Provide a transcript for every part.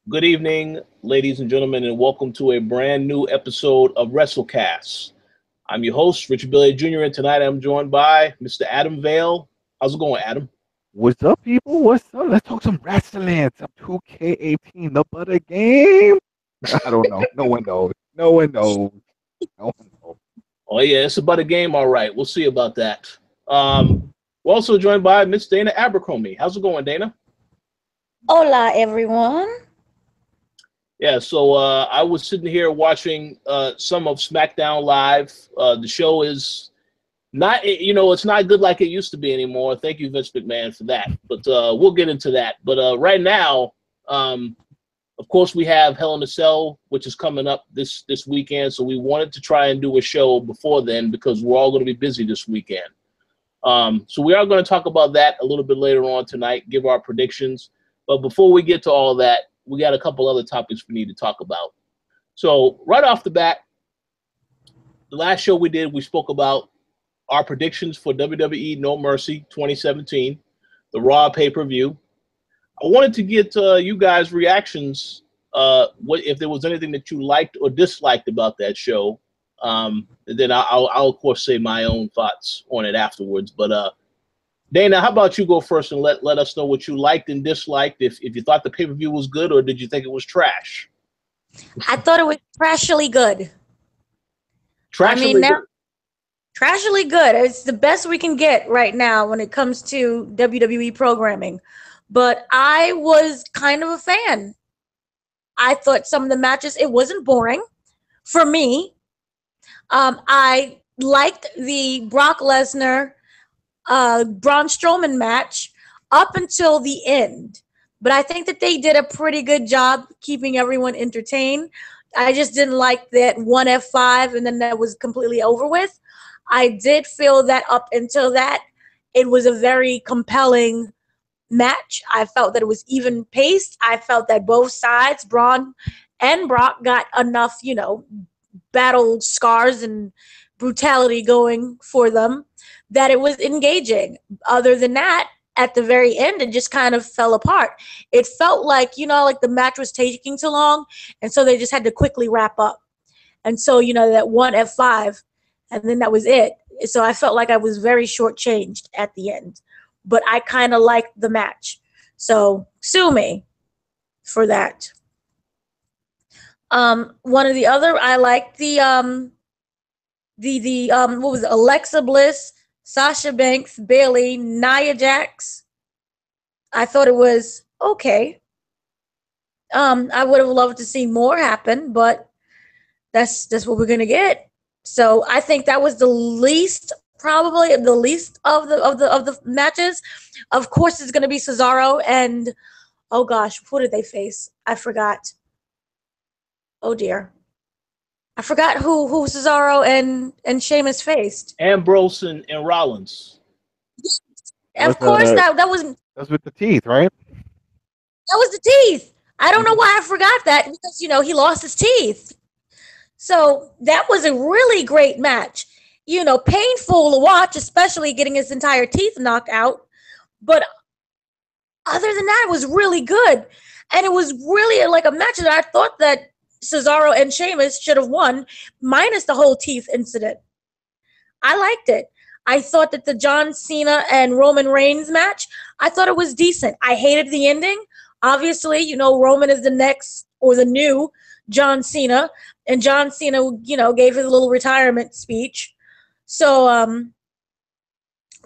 Good evening, ladies and gentlemen, and welcome to a brand new episode of WrestleCast. I'm your host, Richard Billy Jr., and tonight I'm joined by Mr. Adam Vale. How's it going, Adam? What's up, people? What's up? Let's talk some wrestling. Some 2K18, the butter game. I don't know. No one knows. No one knows. No one knows. Oh, yeah, it's about a game, all right. We'll see about that. We're also joined by Miss Dana Abercrombie. How's it going, Dana? Hola, everyone. Yeah, so I was sitting here watching some of SmackDown Live. The show is not, it's not good like it used to be anymore. Thank you, Vince McMahon, for that. But we'll get into that. But right now, of course, we have Hell in a Cell, which is coming up this weekend. So we wanted to try and do a show before then because we're all going to be busy this weekend. So we are going to talk about that a little bit later on tonight, give our predictions. But before we get to all that, we got a couple other topics we need to talk about. So right off the bat, the last show we did, we spoke about our predictions for WWE No Mercy 2017, the Raw pay-per-view. I wanted to get you guys' reactions, what if there was anything that you liked or disliked about that show. And then I'll of course say my own thoughts on it afterwards. But Dana, how about you go first and let us know what you liked and disliked, if you thought the pay-per-view was good or did you think it was trash? I thought it was trashily good. Trashily good. It's the best we can get right now when it comes to WWE programming. But I was kind of a fan. I thought some of the matches, it wasn't boring for me. I liked the Brock Lesnar Braun Strowman match up until the end. But I think that they did a pretty good job keeping everyone entertained. I just didn't like that one F5 and then that was completely over with. I did feel that up until that, it was a very compelling match. I felt that it was even paced. I felt that both sides, Braun and Brock, got enough, battle scars and brutality going for them that it was engaging. Other than that, at the very end, it just kind of fell apart. It felt like, like the match was taking too long, and so they just had to quickly wrap up. And so, that one F5, and then that was it. So I felt like I was very shortchanged at the end. But I kind of liked the match. So sue me for that. One of the other, I liked the what was it? Alexa Bliss, Sasha Banks, Bayley, Nia Jax. I thought it was okay. I would have loved to see more happen, but that's what we're gonna get. So I think that was probably the least of the matches. Of course, it's gonna be Cesaro and oh gosh, who did they face? I forgot. Oh dear. I forgot who Cesaro and Sheamus faced. Ambrose and Rollins. Of course, that was with the teeth, right? That was the teeth. I don't know why I forgot that because he lost his teeth. So that was a really great match. Painful to watch, especially getting his entire teeth knocked out. But other than that, it was really good, and it was really like a match that I thought that Cesaro and Sheamus should have won, minus the whole teeth incident. I liked it. I thought that the John Cena and Roman Reigns match, I thought it was decent. I hated the ending. Obviously, Roman is the next or the new John Cena, and John Cena, gave his little retirement speech. So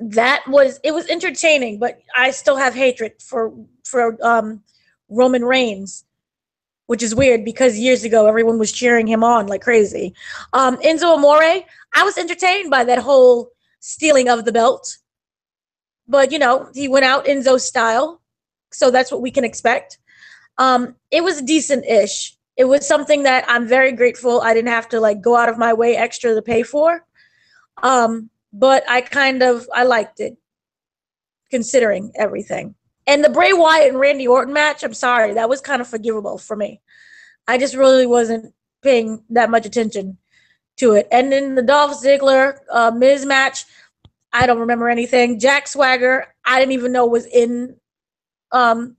it was entertaining, but I still have hatred for Roman Reigns, which is weird because years ago everyone was cheering him on like crazy. Enzo Amore, I was entertained by that whole stealing of the belt. But, he went out Enzo style, so that's what we can expect. It was decent-ish. It was something that I'm very grateful I didn't have to, go out of my way extra to pay for. But I liked it, considering everything. And the Bray Wyatt and Randy Orton match, I'm sorry, that was kind of forgivable for me. I just really wasn't paying that much attention to it. And then the Dolph Ziggler Miz match, I don't remember anything. Jack Swagger, I didn't even know was in the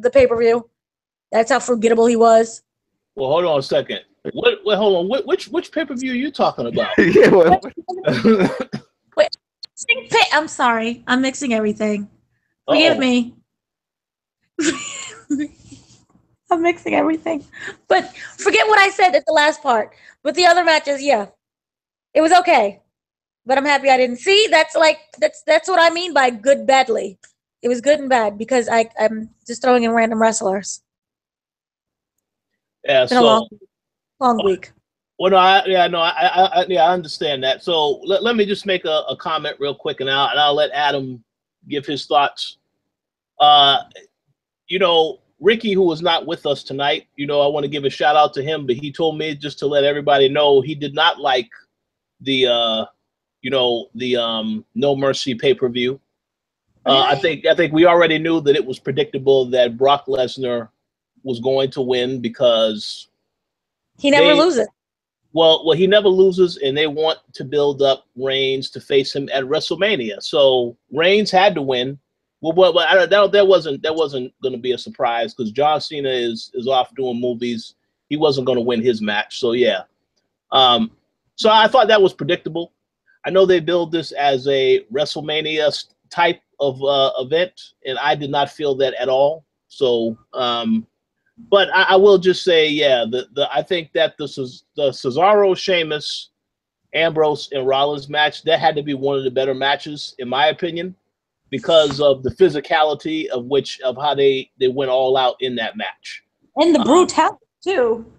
pay-per-view. That's how forgettable he was. Well, hold on a second. Wait, hold on. Which pay-per-view are you talking about? Yeah, Wait, I'm sorry. I'm mixing everything. Forgive Uh-oh. me. I'm mixing everything. But forget what I said at the last part. But the other matches, yeah. It was okay. But I'm happy I didn't see. That's what I mean by good badly. It was good and bad because I'm just throwing in random wrestlers. Yeah, It's been a long week. Well, no, I understand that. So let me just make a comment real quick, and I'll let Adam give his thoughts. You know, Ricky, who was not with us tonight, you know, I want to give a shout out to him, but he told me just to let everybody know he did not like the No Mercy pay-per-view. I think we already knew that it was predictable that Brock Lesnar was going to win because he never loses. Well, he never loses, and they want to build up Reigns to face him at WrestleMania. So Reigns had to win. Well, that wasn't going to be a surprise because John Cena is off doing movies. He wasn't going to win his match. So yeah, so I thought that was predictable. I know they build this as a WrestleMania type of event, and I did not feel that at all. So, but I will just say, yeah, I think that the Cesaro, Sheamus, Ambrose, and Rollins match, that had to be one of the better matches, in my opinion, because of the physicality of how they went all out in that match. And the brutality, too.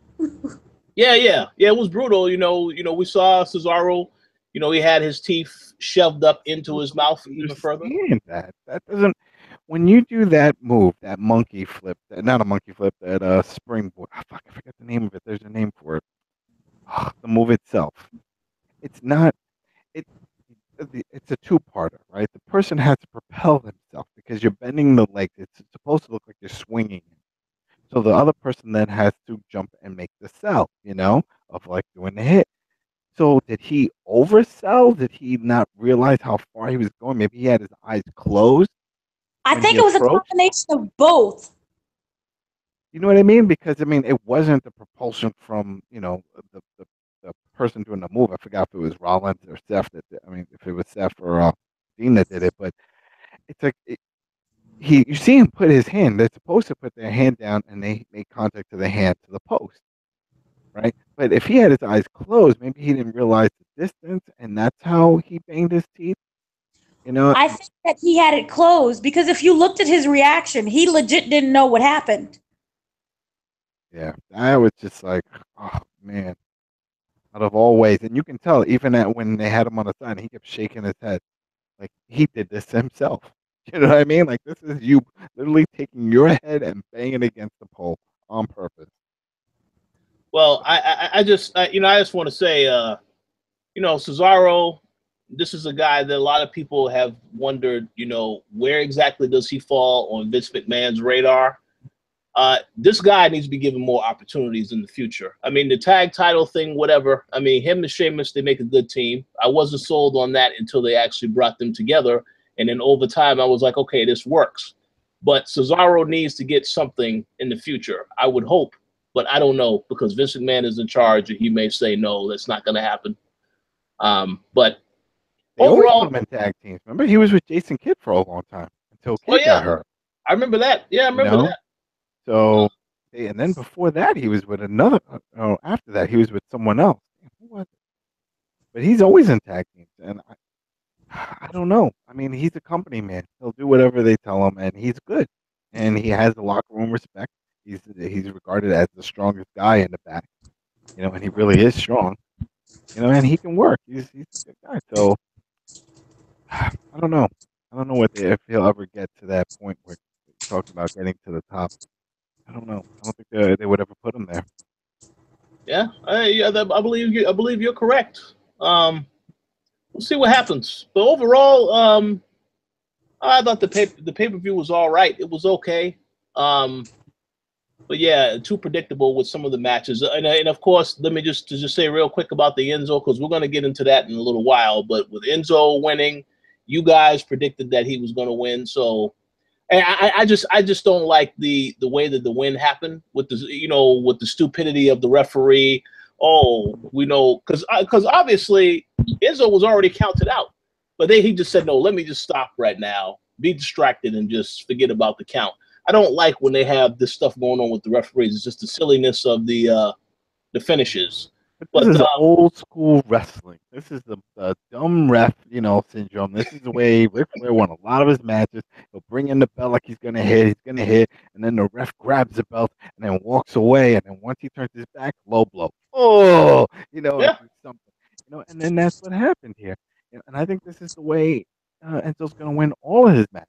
Yeah, it was brutal. You know, we saw Cesaro, you know, he had his teeth shoved up into his mouth even further. That doesn't. When you do that move, that monkey flip, not a monkey flip, that springboard. Oh, fuck, I forget the name of it. There's a name for it. The move itself. It's not. It's a two-parter, right? The person has to propel themselves because you're bending the legs. It's supposed to look like you're swinging. So the other person then has to jump and make the sell, you know, of like doing the hit. So did he oversell? Did he not realize how far he was going? Maybe he had his eyes closed. I think it was a combination of both. You know what I mean? Because I mean, it wasn't the propulsion from, you know, the person doing the move. I forgot if it was Rollins or Seth if it was Seth or Dean that did it, but it's like you see him put his hand. They're supposed to put their hand down and they make contact to the hand to the post, right? But if he had his eyes closed, maybe he didn't realize the distance, and that's how he banged his teeth. You know, I think that he had it closed because if you looked at his reaction, he legit didn't know what happened. Yeah, I was just like, oh man, out of all ways, and you can tell even when they had him on the side, he kept shaking his head, like he did this himself. You know what I mean? Like this is you literally taking your head and banging against the pole on purpose. Well, I just want to say, you know, Cesaro, this is a guy that a lot of people have wondered, you know, where exactly does he fall on Vince McMahon's radar? This guy needs to be given more opportunities in the future. I mean, the tag title thing, whatever. I mean, him and Sheamus, they make a good team. I wasn't sold on that until they actually brought them together. And then over time, I was like, okay, this works. But Cesaro needs to get something in the future. I would hope, but I don't know because Vince McMahon is in charge and he may say, no, that's not going to happen. But they overall, always put him in tag teams. Remember, he was with Jason Kidd for a long time until Kidd got hurt. I remember that. Yeah, I remember that. So, and then before that, he was with another. After that, he was with someone else. Who was it? But he's always in tag teams, and I don't know. I mean, he's a company man. He'll do whatever they tell him, and he's good. And he has the locker room respect. He's regarded as the strongest guy in the back. You know, and he really is strong. You know, and he can work. He's a good guy. So I don't know. I don't know if he'll ever get to that point where you're talking about getting to the top. I don't know. I don't think they would ever put him there. Yeah, I believe you. I believe you're correct. We'll see what happens. But overall, I thought the pay-per-view was all right. It was okay. But yeah, too predictable with some of the matches. And of course, let me just say real quick about the Enzo, because we're going to get into that in a little while. But with Enzo winning, you guys predicted that he was going to win. So And I just don't like the way that the win happened with with the stupidity of the referee. Oh, we know because obviously Enzo was already counted out, but then he just said, no, let me just stop right now, be distracted, and just forget about the count. I don't like when they have this stuff going on with the referees. It's just the silliness of the finishes. But But this is old school wrestling. This is the dumb ref, syndrome. This is the way Ric Flair won a lot of his matches. He'll bring in the belt like he's gonna hit, and then the ref grabs the belt and then walks away. And then once he turns his back, low blow. Oh, yeah, it's something, and then that's what happened here. And I think this is the way Enzo's gonna win all of his matches.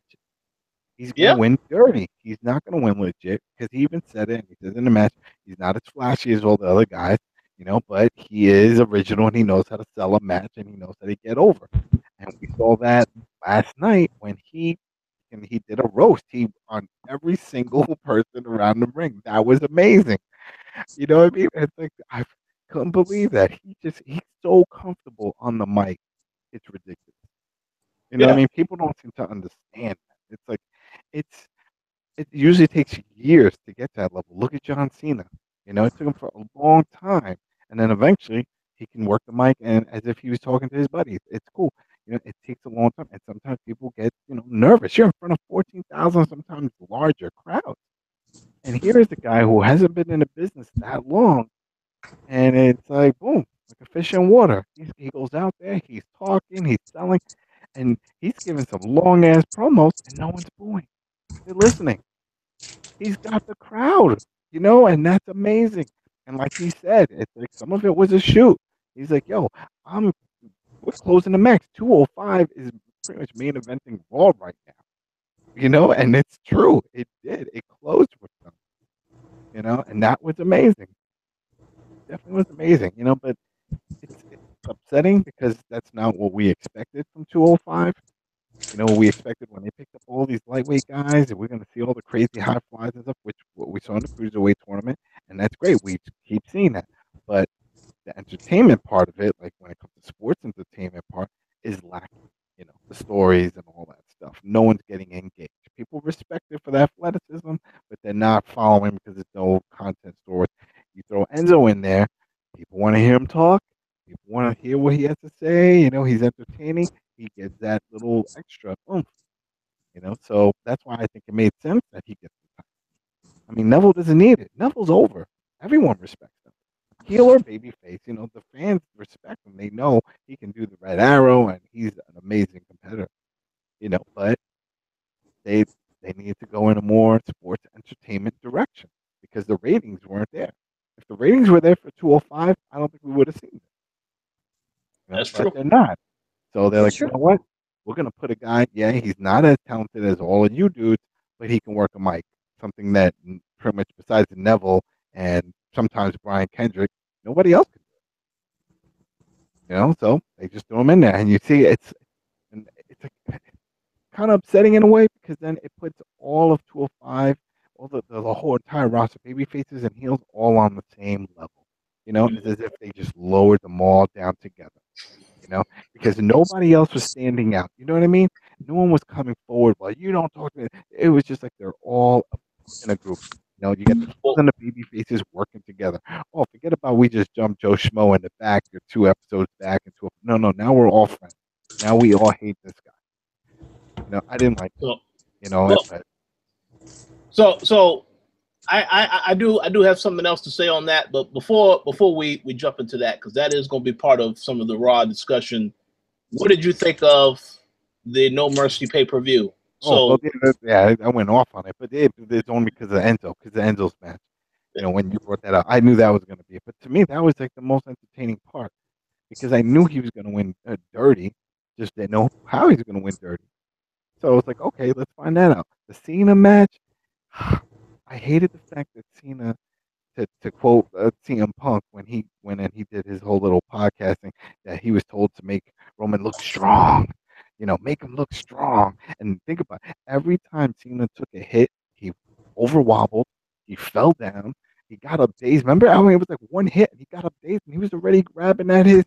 He's going to yeah, win dirty. He's not going to win legit because he even said it. He says in the match, he's not as flashy as all the other guys, but he is original and he knows how to sell a match and he knows how to get over. And we saw that last night when he did a roast. He on every single person around the ring. That was amazing. You know what I mean? It's like I couldn't believe that. He's so comfortable on the mic. It's ridiculous. You know what I yeah, mean? People don't seem to understand that. It's like it's it usually takes years to get to that level. Look at John Cena. It took him for a long time, and then eventually he can work the mic and as if he was talking to his buddies. It's cool. It takes a long time, and sometimes people get nervous. You're in front of 14,000, sometimes larger crowds, and here is the guy who hasn't been in the business that long, and it's like boom, like a fish in water. He goes out there, he's talking, he's selling, and he's giving some long ass promos, and no one's booing. They're listening. He's got the crowd, and that's amazing. And like he said, it's like some of it was a shoot. He's like, yo, we're closing the max. 205 is pretty much main eventing Raw right now, and it's true. It did. It closed with them, and that was amazing. Definitely was amazing, but it's upsetting because that's not what we expected from 205. We expected when they picked up all these lightweight guys, and we're going to see all the crazy high flies and stuff, which what we saw in the cruiserweight tournament, and that's great. We keep seeing that, but the entertainment part of it, like when it comes to sports entertainment part, is lacking. The stories and all that stuff. No one's getting engaged. People respect it for the athleticism, but they're not following because there's no content stories. You throw Enzo in there, people want to hear him talk. People want to hear what he has to say. He's entertaining. He gets that little extra oomph. So that's why I think it made sense that he gets the time. I mean, Neville doesn't need it. Neville's over. Everyone respects him. Heel or babyface, the fans respect him. They know he can do the Red Arrow and he's an amazing competitor. But they need to go in a more sports entertainment direction because the ratings weren't there. If the ratings were there for 205, I don't think we would have seen it. that's But true. they're not. So they're That's like, you true. know what? We're gonna put a guy. Yeah, he's not as talented as all of you dudes, but he can work a mic. Something that pretty much besides Neville and sometimes Brian Kendrick, nobody else can do. So they just throw him in there, and you see it's kind of upsetting in a way because then it puts all of 205, all the whole entire roster, baby faces and heels, all on the same level. It's as if they just lowered them all down together. Because nobody else was standing out. You know what I mean? No one was coming forward. Well, you don't talk to me. It was just like they're all in a group. You get the heels Well, and the baby faces working together. Oh, forget about we just jumped Joe Schmo in the back or 2 episodes back into a no. Now we're all friends. Now we all hate this guy. I didn't like so, it. well, But so I do have something else to say on that, but before we jump into that, because that is going to be part of some of the Raw discussion. What did you think of the No Mercy pay-per-view? oh well, So yeah, I went off on it, but it's only because of Enzo, because of Enzo's match. When you brought that up, I knew that was going to be it. But to me, that was like the most entertaining part because I knew he was going to win dirty, just didn't know how he was going to win dirty. So I was like, okay, let's find that out. The Cena match, I hated the fact that Cena, to quote CM Punk when he went and he did his whole little podcasting, that he was told to make Roman look strong, make him look strong. And think about it, every time Cena took a hit, he over wobbled, he fell down, he got up dazed. Remember, I mean, it was like one hit, and he got up dazed, and he was already grabbing at his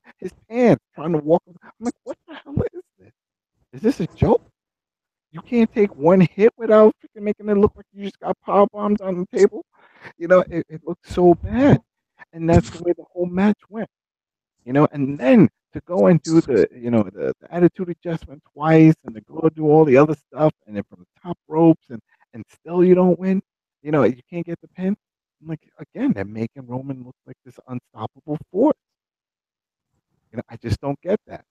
pants, trying to walk. I'm like, what the hell is this? Is this a joke? You can't take one hit without freaking making it look like you just got power bombed on the table. It looked so bad, and that's the way the whole match went. And then to go and do the attitude adjustment twice, and to go do all the other stuff, and then from the top ropes, and still you don't win. You can't get the pin. I'm like, again, they're making Roman look like this unstoppable force. I just don't get that.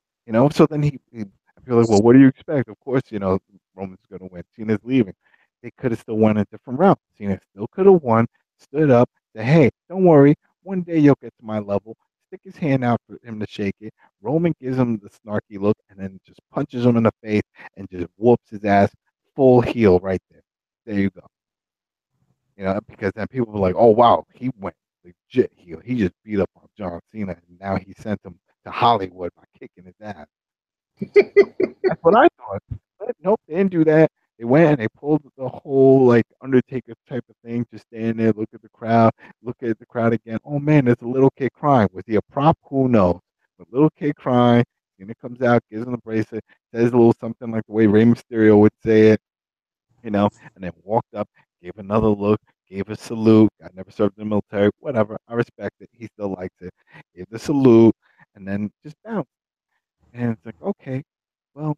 So then I feel like, well, what do you expect? Of course, Roman's going to win. Cena's leaving. They could have still won a different route. Cena still could have won, stood up, said, hey, don't worry. One day you'll get to my level. Stick his hand out for him to shake it. Roman gives him the snarky look and then just punches him in the face and just whoops his ass full heel right there. There you go. Because then people were like, oh, wow, he went legit heel. He just beat up on John Cena, and now he sent him to Hollywood by kicking his ass. That's what I thought. But nope, they didn't do that. They went and they pulled the whole like Undertaker type of thing, just stand there, look at the crowd again. Oh man, there's a little kid crying. Was he a prop? Who knows? But little kid crying, Cena comes out, gives him the bracelet, says a little something like the way Rey Mysterio would say it, and then walked up, gave another look, gave a salute. I never served in the military, whatever. I respect it. He still likes it. Gave the salute, and then just bounced. And it's like, okay, well,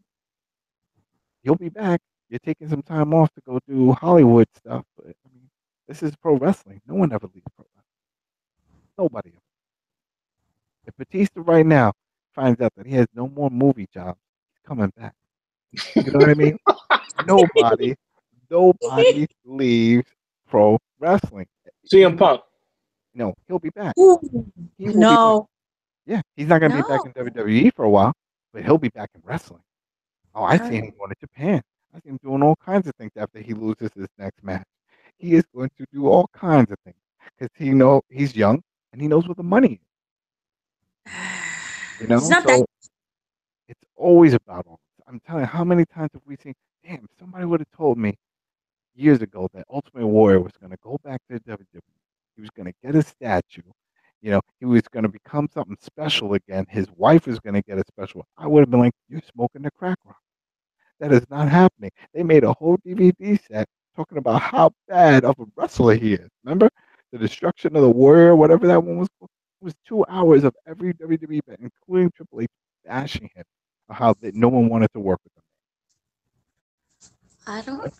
you'll be back. You're taking some time off to go do Hollywood stuff. But I mean, this is pro wrestling. No one ever leaves pro wrestling. Nobody ever. If Batista right now finds out that he has no more movie jobs, he's coming back. You know what I mean? Nobody leaves pro wrestling. CM Punk. No, he'll be back. Ooh, He will no. be back. Yeah, he's not going to be back in WWE for a while, but he'll be back in wrestling. Oh, I see him going to Japan. I see him doing all kinds of things after he loses his next match. He is going to do all kinds of things because he's young and he knows where the money is. It's not So it's always about all this. I'm telling you, how many times have we seen? Damn, somebody would have told me years ago that Ultimate Warrior was going to go back to WWE. He was going to get a statue. He was going to become something special again. His wife was going to get a special. I would have been like, you're smoking the crack rock. That is not happening. They made a whole DVD set talking about how bad of a wrestler he is. Remember? The Destruction of the Warrior, whatever that one was called? It was 2 hours of every WWE event, including Triple H bashing him, how no one wanted to work with him. I don't.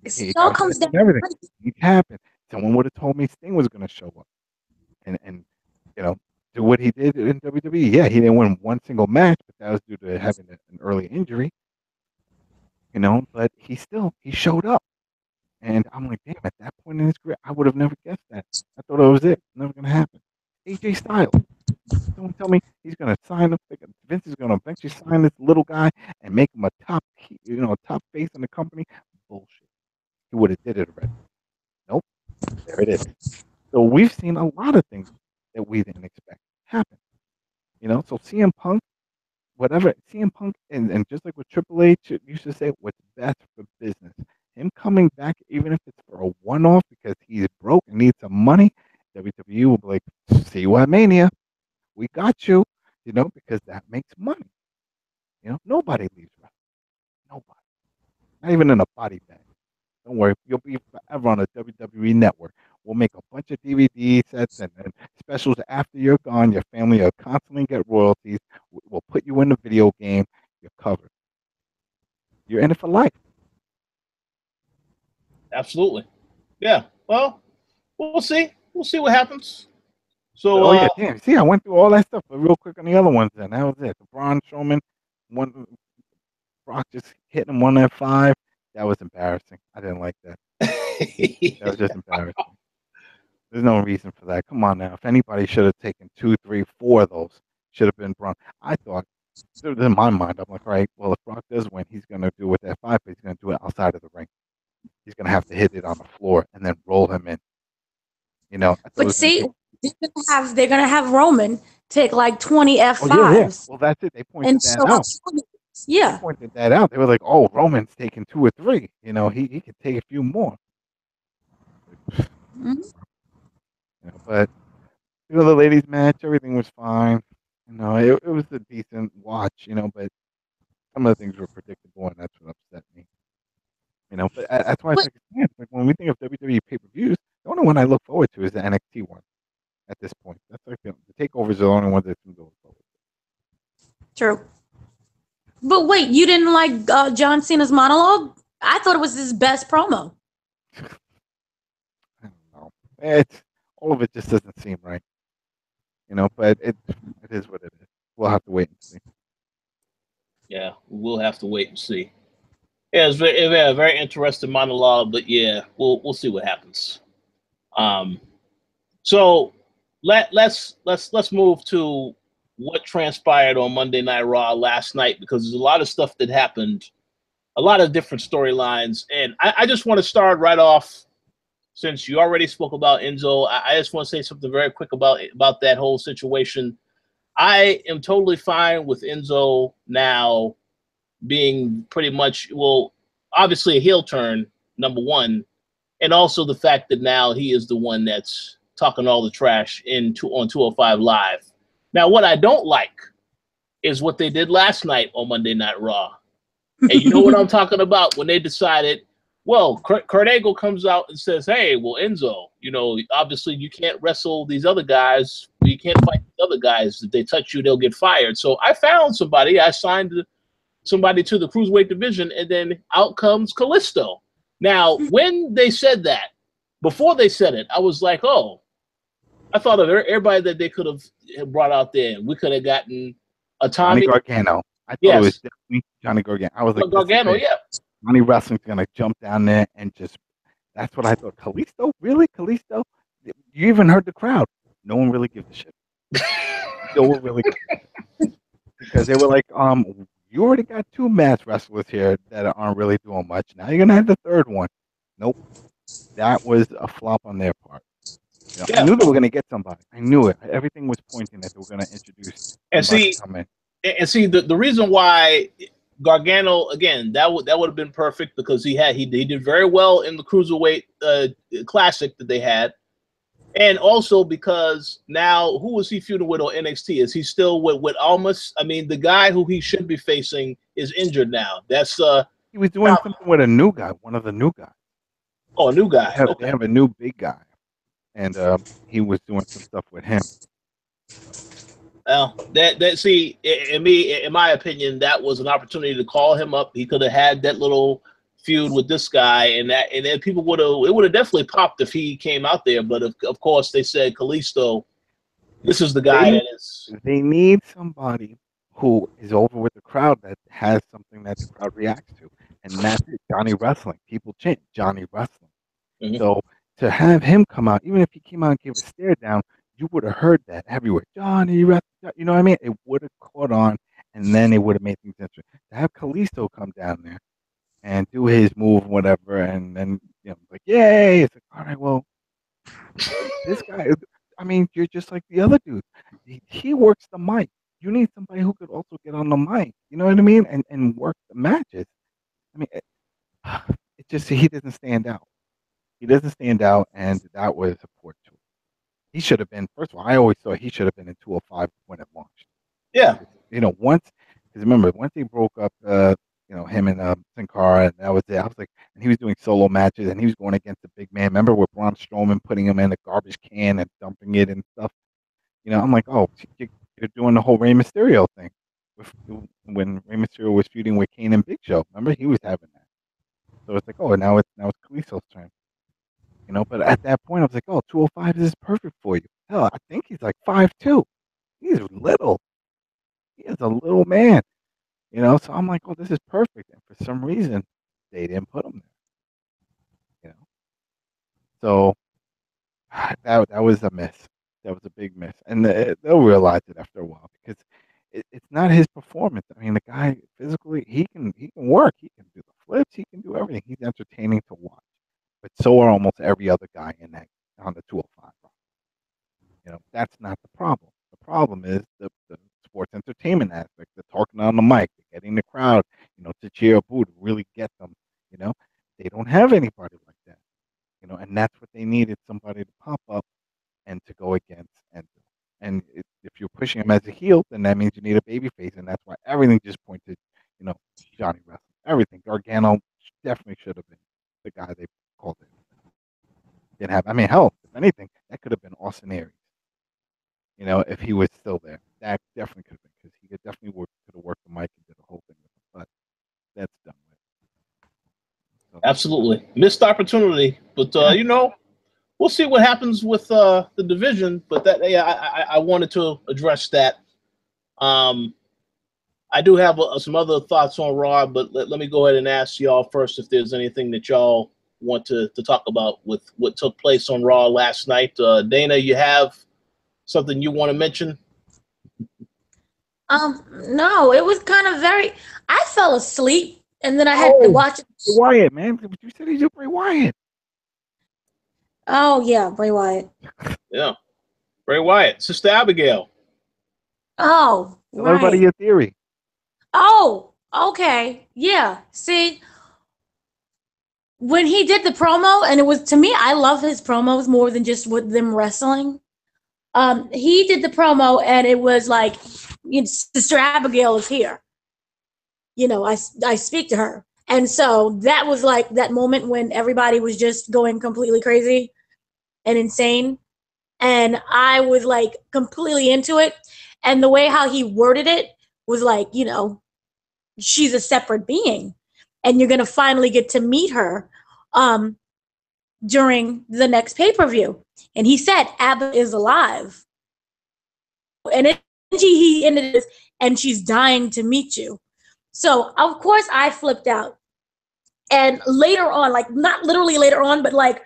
It all comes down to everything. It happened. Someone would have told me Sting was going to show up, and do what he did in WWE. Yeah, he didn't win one single match, but that was due to having an early injury. But he showed up, and I'm like, damn. At that point in his career, I would have never guessed that. I thought it was it. Never going to happen. AJ Styles. Someone tell me he's going to sign him. Vince is going to eventually sign this little guy and make him a top face in the company. Bullshit. He would have did it already. Nope. There it is. So we've seen a lot of things that we didn't expect happen. So CM Punk, whatever, CM Punk, and just like with Triple H used to say, what's best for business. Him coming back, even if it's for a one-off because he's broke and needs some money, WWE will be like, see you at Mania. We got you, because that makes money. Nobody leaves wrestling. Nobody. Not even in a body bag. Don't worry, you'll be forever on a WWE network. We'll make a bunch of DVD sets and specials after you're gone. Your family will constantly get royalties. We'll put you in the video game. You're covered. You're in it for life. Absolutely. Yeah. Well, we'll see. We'll see what happens. So, oh yeah, damn. See, I went through all that stuff, but real quick on the other ones. Then that was it. The Braun Strowman, Brock just hitting him 1 at 5. That was embarrassing. I didn't like that. That was just embarrassing. There's no reason for that. Come on now. If anybody should have taken 2, 3, 4 of those, should have been Braun. I thought, in my mind, I'm like, all right, well, if Brock does win, he's going to do it at 5, but he's going to do it outside of the ring. He's going to have to hit it on the floor and then roll him in. But see, they're gonna have Roman take like 20 F5s. Oh, yeah. Well, that's it. They pointed that out. Yeah. They pointed that out. They were like, oh, Roman's taking 2 or 3. He could take a few more. Mm-hmm. But the ladies' match, everything was fine. It was a decent watch. But some of the things were predictable, and that's what upset me. But that's why it's like when we think of WWE pay-per-views, the only one I look forward to is the NXT one. At this point, that's like the takeovers are the only ones that can go forward. True. But wait, you didn't like John Cena's monologue? I thought it was his best promo. I don't know. It's all of it just doesn't seem right. But it is what it is. We'll have to wait and see. Yeah, we'll have to wait and see. Yeah, it's a very interesting monologue, but yeah, we'll see what happens. So let's move to what transpired on Monday Night Raw last night, because there's a lot of stuff that happened, a lot of different storylines, and I just want to start right off. Since you already spoke about Enzo, I just want to say something very quick about that whole situation. I am totally fine with Enzo now being pretty much, well, obviously a heel turn, number one, and also the fact that now he is the one that's talking all the trash on 205 Live. Now, what I don't like is what they did last night on Monday Night Raw. And you know what I'm talking about? When they decided, well, Kurt Angle comes out and says, hey, well, Enzo, obviously you can't wrestle these other guys. You can't fight these other guys. If they touch you, they'll get fired. So I found somebody. I signed somebody to the Cruiserweight division, and then out comes Kalisto. Now, when they said that, before they said it, I was like, oh, I thought of everybody that they could have brought out there. We could have gotten a Tommy Gargano. I thought it was definitely Johnny Gargano. I was like, Gargano, yeah. Johnny Wrestling's going to jump down there and that's what I thought. Kalisto? Really? Kalisto? You even heard the crowd. No one really gives a shit. No one really gives a shit. Because they were like, you already got 2 masked wrestlers here that aren't really doing much. Now you're going to have the third one. Nope. That was a flop on their part. I knew they were going to get somebody. I knew it. Everything was pointing that they were going to introduce somebody to come in. And see, the reason why Gargano, again, that would have been perfect, because he did very well in the Cruiserweight Classic that they had. And also because now, who is he feuding with on NXT? Is he still with Almas? I mean, the guy who he should be facing is injured now. That's he was doing something with a new guy, one of the new guys. Oh, a new guy. They have a new big guy, and he was doing some stuff with him. Well, in my opinion, that was an opportunity to call him up. He could have had that little feud with this guy, and then people would have definitely popped if he came out there. But of course, they said Kalisto. This is the guy They need somebody who is over with the crowd, that has something that the crowd reacts to, and that's it. Johnny Wrestling. People chant Johnny Wrestling. Mm-hmm. So to have him come out, even if he came out and gave a stare down, you would have heard that everywhere. Johnny Wrestling. You know what I mean? It would have caught on, and then it would have made things interesting. To have Kalisto come down there and do his move, whatever, and then like, yay! It's like, all right, well, this guy. I mean, you're just like the other dude. He works the mic. You need somebody who could also get on the mic. You know what I mean? And work the matches. I mean, it just, he doesn't stand out. He doesn't stand out, and that was a poor choice. He should have been. First of all, I always thought he should have been in 205 when it launched. Yeah. Because remember, once they broke up, him and Sin Cara, and that was it. I was like, and he was doing solo matches, and he was going against the big man. Remember with Braun Strowman putting him in a garbage can and dumping it and stuff. I'm like, oh, you're doing the whole Rey Mysterio thing. When Rey Mysterio was feuding with Kane and Big Show, remember, he was having that. So it's like, oh, now it's Kalisto's turn. But at that point, I was like, oh, 205 is perfect for you. Hell, I think he's like 5'2". He's little. He is a little man. So I'm like, oh, this is perfect. And for some reason, they didn't put him there. So that was a miss. That was a big miss. And they'll realize it after a while, because it's not his performance. I mean, the guy physically, he can work. He can do the flips. He can do everything. He's entertaining to watch. But so are almost every other guy on the 205. That's not the problem. The problem is the sports entertainment aspect, the talking on the mic, the getting the crowd, to cheer or boo, to really get them. They don't have anybody like that. And that's what they needed, somebody to pop up and to go against. And if you're pushing him as a heel, then that means you need a baby face, and that's why everything just pointed, Johnny Wrestling. Everything. Gargano definitely should have been the guy they called in. Didn't have. I mean, hell, if anything, that could have been Austin Aries. You know, if he was still there, that definitely could have been because he could definitely could have worked the mic and did the whole thing with him. But that's done with. So, Absolutely missed opportunity, but you know, we'll see what happens with the division. But that, yeah, I wanted to address that. I do have some other thoughts on Raw, but let me go ahead and ask y'all first if there's anything that y'all want to talk about with what took place on Raw last night. Dana, you have something you want to mention? No, it was kind of I fell asleep and then I had to watch it. Wyatt, man, you said he's Bray Wyatt. Oh yeah, Bray Wyatt. Yeah, Bray Wyatt, Sister Abigail. Oh, tell everybody your theory. Oh, okay, yeah. See, when he did the promo, and it was, to me, I love his promos more than just with them wrestling. He did the promo, and it was like, you know, Sister Abigail is here. You know, I speak to her. And so that was like that moment when everybody was just going completely crazy and insane. And I was like completely into it. And the way how he worded it was like, you know, she's a separate being. And you're going to finally get to meet her during the next pay-per-view. And he said, Abba is alive. And then he ended it, and she's dying to meet you. So, of course, I flipped out. And later on, like not literally later on, but like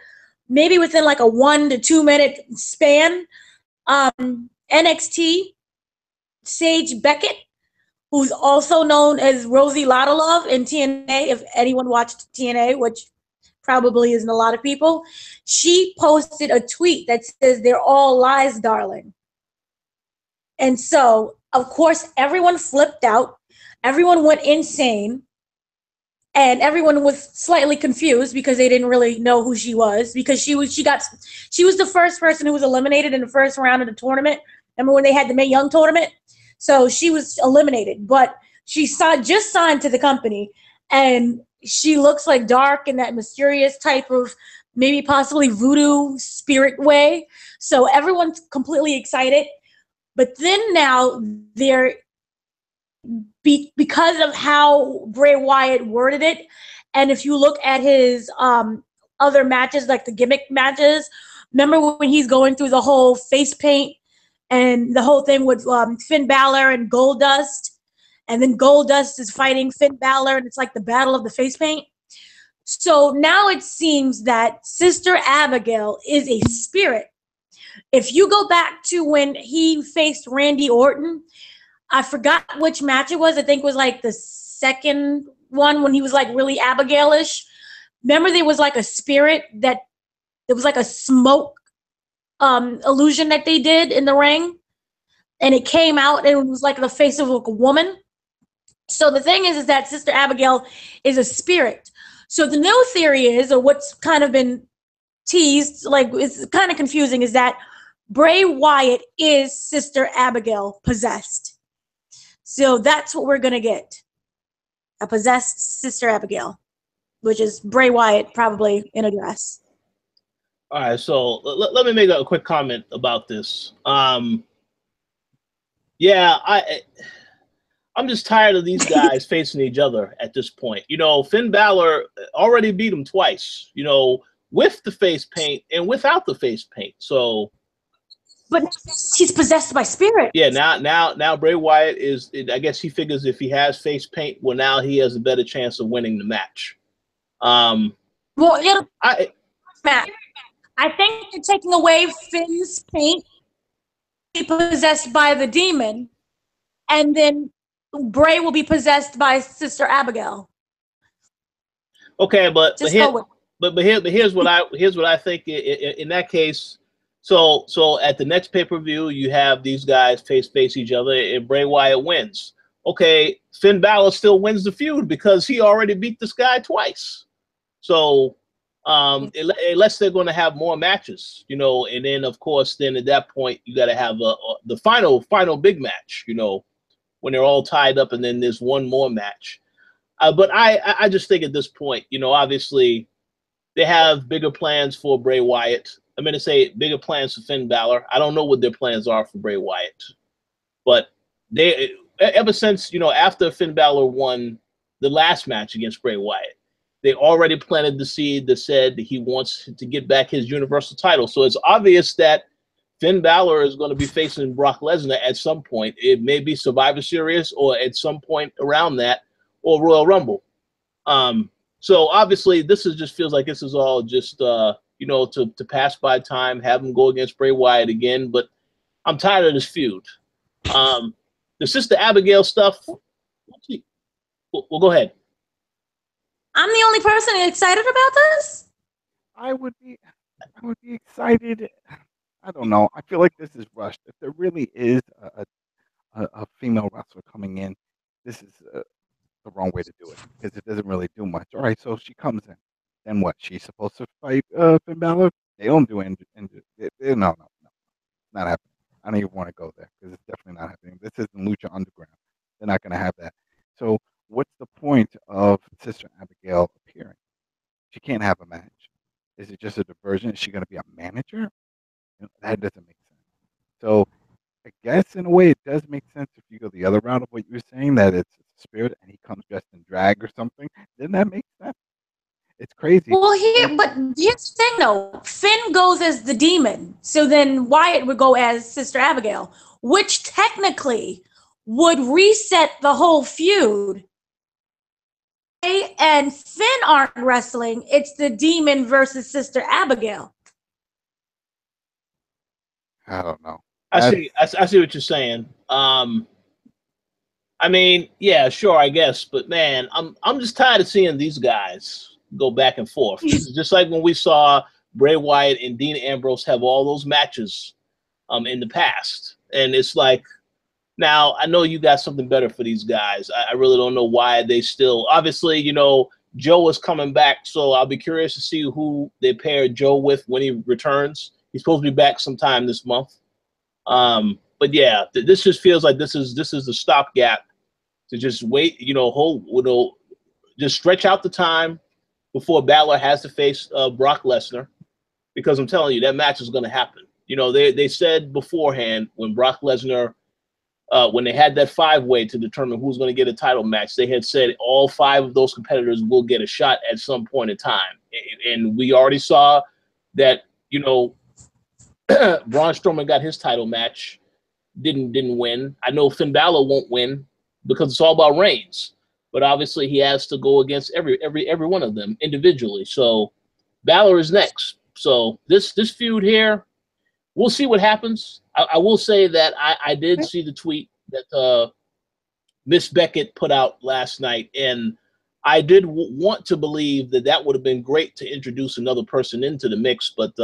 maybe within like a 1 to 2 minute span, NXT Sage Beckett, who's also known as Rosie Ladolove in TNA, if anyone watched TNA, which probably isn't a lot of people, she posted a tweet that says, "They're all lies, darling." And so, of course, everyone flipped out. Everyone went insane. And everyone was slightly confused because they didn't really know who she was, because she was the first person who was eliminated in the first round of the tournament. Remember when they had the Mae Young tournament? So she was eliminated, but she just signed to the company, and she looks like dark in that mysterious type of maybe possibly voodoo spirit way. So everyone's completely excited. But then now they're because of how Bray Wyatt worded it, and if you look at his other matches, like the gimmick matches, remember when he's going through the whole face paint and the whole thing with Finn Balor and Goldust, and then Goldust is fighting Finn Balor, and it's like the battle of the face paint. So now it seems that Sister Abigail is a spirit. If you go back to when he faced Randy Orton, I forgot which match it was. I think it was like the second one when he was like really Abigail-ish. Remember there was like a spirit that there was like a smoke illusion that they did in the ring, and it came out and it was like the face of like a woman. So the thing is that Sister Abigail is a spirit. So the new theory is, or what's kind of been teased, like it's kind of confusing, is that Bray Wyatt is Sister Abigail possessed. So that's what we're going to get. A possessed Sister Abigail, which is Bray Wyatt probably in a dress. All right, so let me make a quick comment about this. Yeah, I'm just tired of these guys facing each other at this point. You know, Finn Balor already beat him twice, you know, with the face paint and without the face paint. So... But he's possessed by spirit. Yeah, now Bray Wyatt is, I guess he figures if he has face paint, well, now he has a better chance of winning the match. Matt, I think you're taking away Finn's paint, be possessed by the demon, and then Bray will be possessed by Sister Abigail. Okay, but here's what I think in that case. So at the next pay-per-view, you have these guys face each other, and Bray Wyatt wins. Okay, Finn Balor still wins the feud because he already beat this guy twice. So unless they're going to have more matches, you know, and then of course, then at that point you got to have the final big match, you know, when they're all tied up, and then there's one more match. But I just think at this point, you know, obviously they have bigger plans for Bray Wyatt. I'm going to say bigger plans for Finn Balor. I don't know what their plans are for Bray Wyatt, but they ever since, you know, after Finn Balor won the last match against Bray Wyatt, they already planted the seed that said that he wants to get back his Universal title. So it's obvious that Finn Balor is going to be facing Brock Lesnar at some point. It may be Survivor Series or at some point around that, or Royal Rumble. So obviously this is just feels like this is all just you know, to pass by time, have him go against Bray Wyatt again. But I'm tired of this feud. The Sister Abigail stuff. Well, go ahead. I'm the only person excited about this. I would be excited. I don't know. I feel like this is rushed. If there really is a female wrestler coming in, this is the wrong way to do it because it doesn't really do much. All right, so she comes in, then what? She's supposed to fight Finn Balor? They don't do no, not happening. I don't even want to go there because it's definitely not happening. This isn't Lucha Underground. They're not going to have that. So what's the point of Sister Abigail appearing? She can't have a match. Is it just a diversion? Is she going to be a manager? That doesn't make sense. So I guess in a way it does make sense if you go the other route of what you were saying, that it's a spirit and he comes dressed in drag or something. Then that makes sense. It's crazy. Well, but here's the thing, though. Finn goes as the demon, so then Wyatt would go as Sister Abigail, which technically would reset the whole feud. And Finn aren't wrestling; it's the demon versus Sister Abigail. I don't know. I see what you're saying. I mean, yeah, sure, I guess, but man, I'm just tired of seeing these guys go back and forth. Just like when we saw Bray Wyatt and Dean Ambrose have all those matches in the past. And it's like, now I know you got something better for these guys. I really don't know why they still, obviously, you know, Joe is coming back, so I'll be curious to see who they pair Joe with when he returns. He's supposed to be back sometime this month. But yeah, this just feels like this is the stopgap to just wait, you know, just stretch out the time before Balor has to face Brock Lesnar, because I'm telling you, that match is going to happen. You know, they said beforehand when Brock Lesnar, when they had that 5-way to determine who's going to get a title match, they had said all 5 of those competitors will get a shot at some point in time. And we already saw that, you know, Braun Strowman got his title match, didn't win. I know Finn Balor won't win because it's all about Reigns. But obviously he has to go against every one of them individually. So Balor is next. So this feud here, we'll see what happens. I will say that I did see the tweet that Miss Beckett put out last night, and I did want to believe that would have been great to introduce another person into the mix, but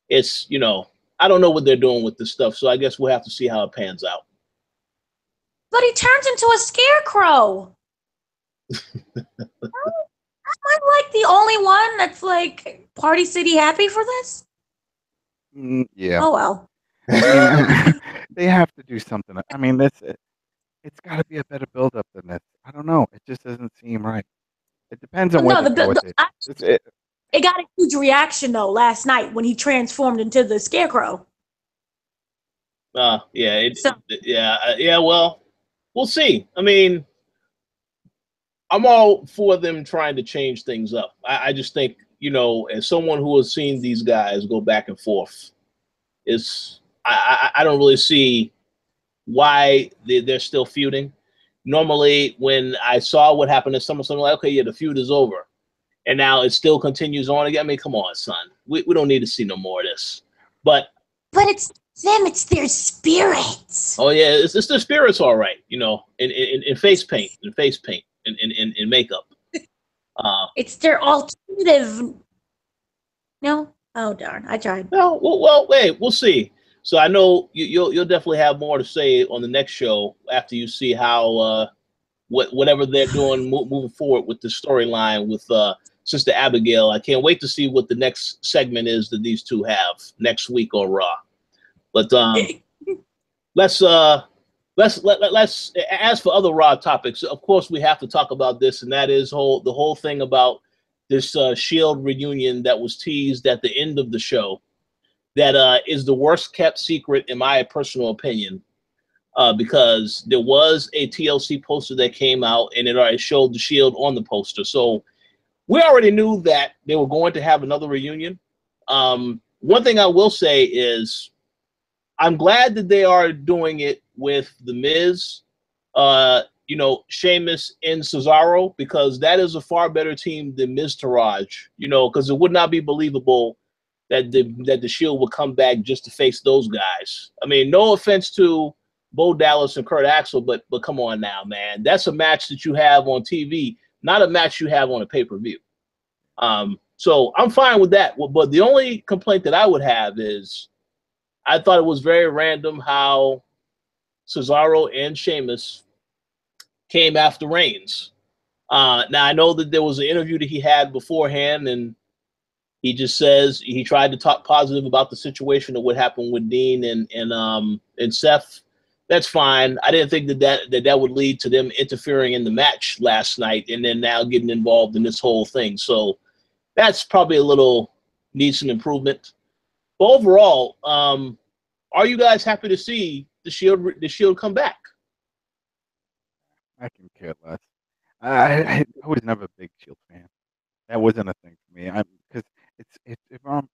it's, you know, I don't know what they're doing with this stuff, so I guess we'll have to see how it pans out. But he turns into a scarecrow. Am I like the only one that's like Party City happy for this? Yeah. Oh well. They have to do something. I mean, it's got to be a better build-up than this. I don't know. It just doesn't seem right. It depends on what they go with it. It got a huge reaction though last night when he transformed into the scarecrow. Yeah. Well, we'll see. I mean, I'm all for them trying to change things up. I just think, you know, as someone who has seen these guys go back and forth, I don't really see why they're still feuding. Normally, when I saw what happened to SummerSlam, I'm like, okay, yeah, the feud is over. And now it still continues on again. I mean, come on, son. We don't need to see no more of this. But it's them. It's their spirits. Oh yeah, it's their spirits, all right. You know, in face paint, in makeup. It's their alternative. No. Oh darn! I tried. No. Well, wait. We'll see. So I know you'll definitely have more to say on the next show after you see how whatever they're doing moving forward with the storyline with Sister Abigail. I can't wait to see what the next segment is that these two have next week on Raw. But let's let's as for other Raw topics. Of course, we have to talk about this, and that is the whole thing about this Shield reunion that was teased at the end of the show. That is the worst kept secret, in my personal opinion, because there was a TLC poster that came out, and it showed the Shield on the poster. So we already knew that they were going to have another reunion. One thing I will say is I'm glad that they are doing it with The Miz, Sheamus and Cesaro, because that is a far better team than Miz Taraj, because it would not be believable that the Shield would come back just to face those guys. I mean, no offense to Bo Dallas and Kurt Axel, but come on now, man. That's a match that you have on TV, not a match you have on a pay-per-view. So I'm fine with that. But the only complaint that I would have is I thought it was very random how Cesaro and Sheamus came after Reigns. Now, I know that there was an interview that he had beforehand, and he just says he tried to talk positive about the situation of what happened with Dean and Seth. That's fine. I didn't think that would lead to them interfering in the match last night and then now getting involved in this whole thing. So that's probably needs some improvement. But overall, are you guys happy to see the Shield come back? I can care less. I was never a big Shield fan. That wasn't a thing for me. Because it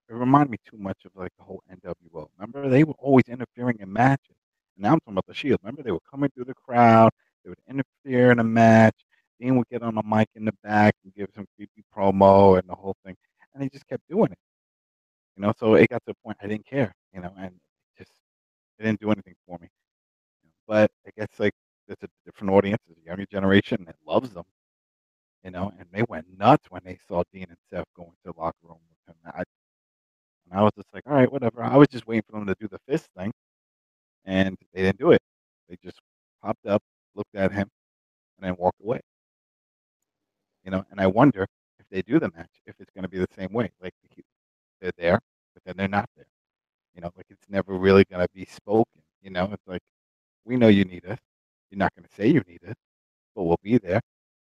reminded me too much of like the whole NWO. Remember, they were always interfering in matches. And now I'm talking about the Shield. Remember, they were coming through the crowd. They would interfere in a match. Dean would get on a mic in the back and give some creepy promo and the whole thing. And they just kept doing it. So it got to the point I didn't care, and it didn't do anything for me. But I guess like there's a different audience, there's a younger generation that loves them, and they went nuts when they saw Dean and Seth go into the locker room with him. And I was just like, all right, whatever. I was just waiting for them to do the fist thing, and they didn't do it. They just popped up, looked at him, and then walked away. And I wonder if they do the match, if it's going to be the same way. Like they're there, but then they're not there. Like it's never really going to be spoken. It's like, we know you need us. You're not going to say you need us, but we'll be there.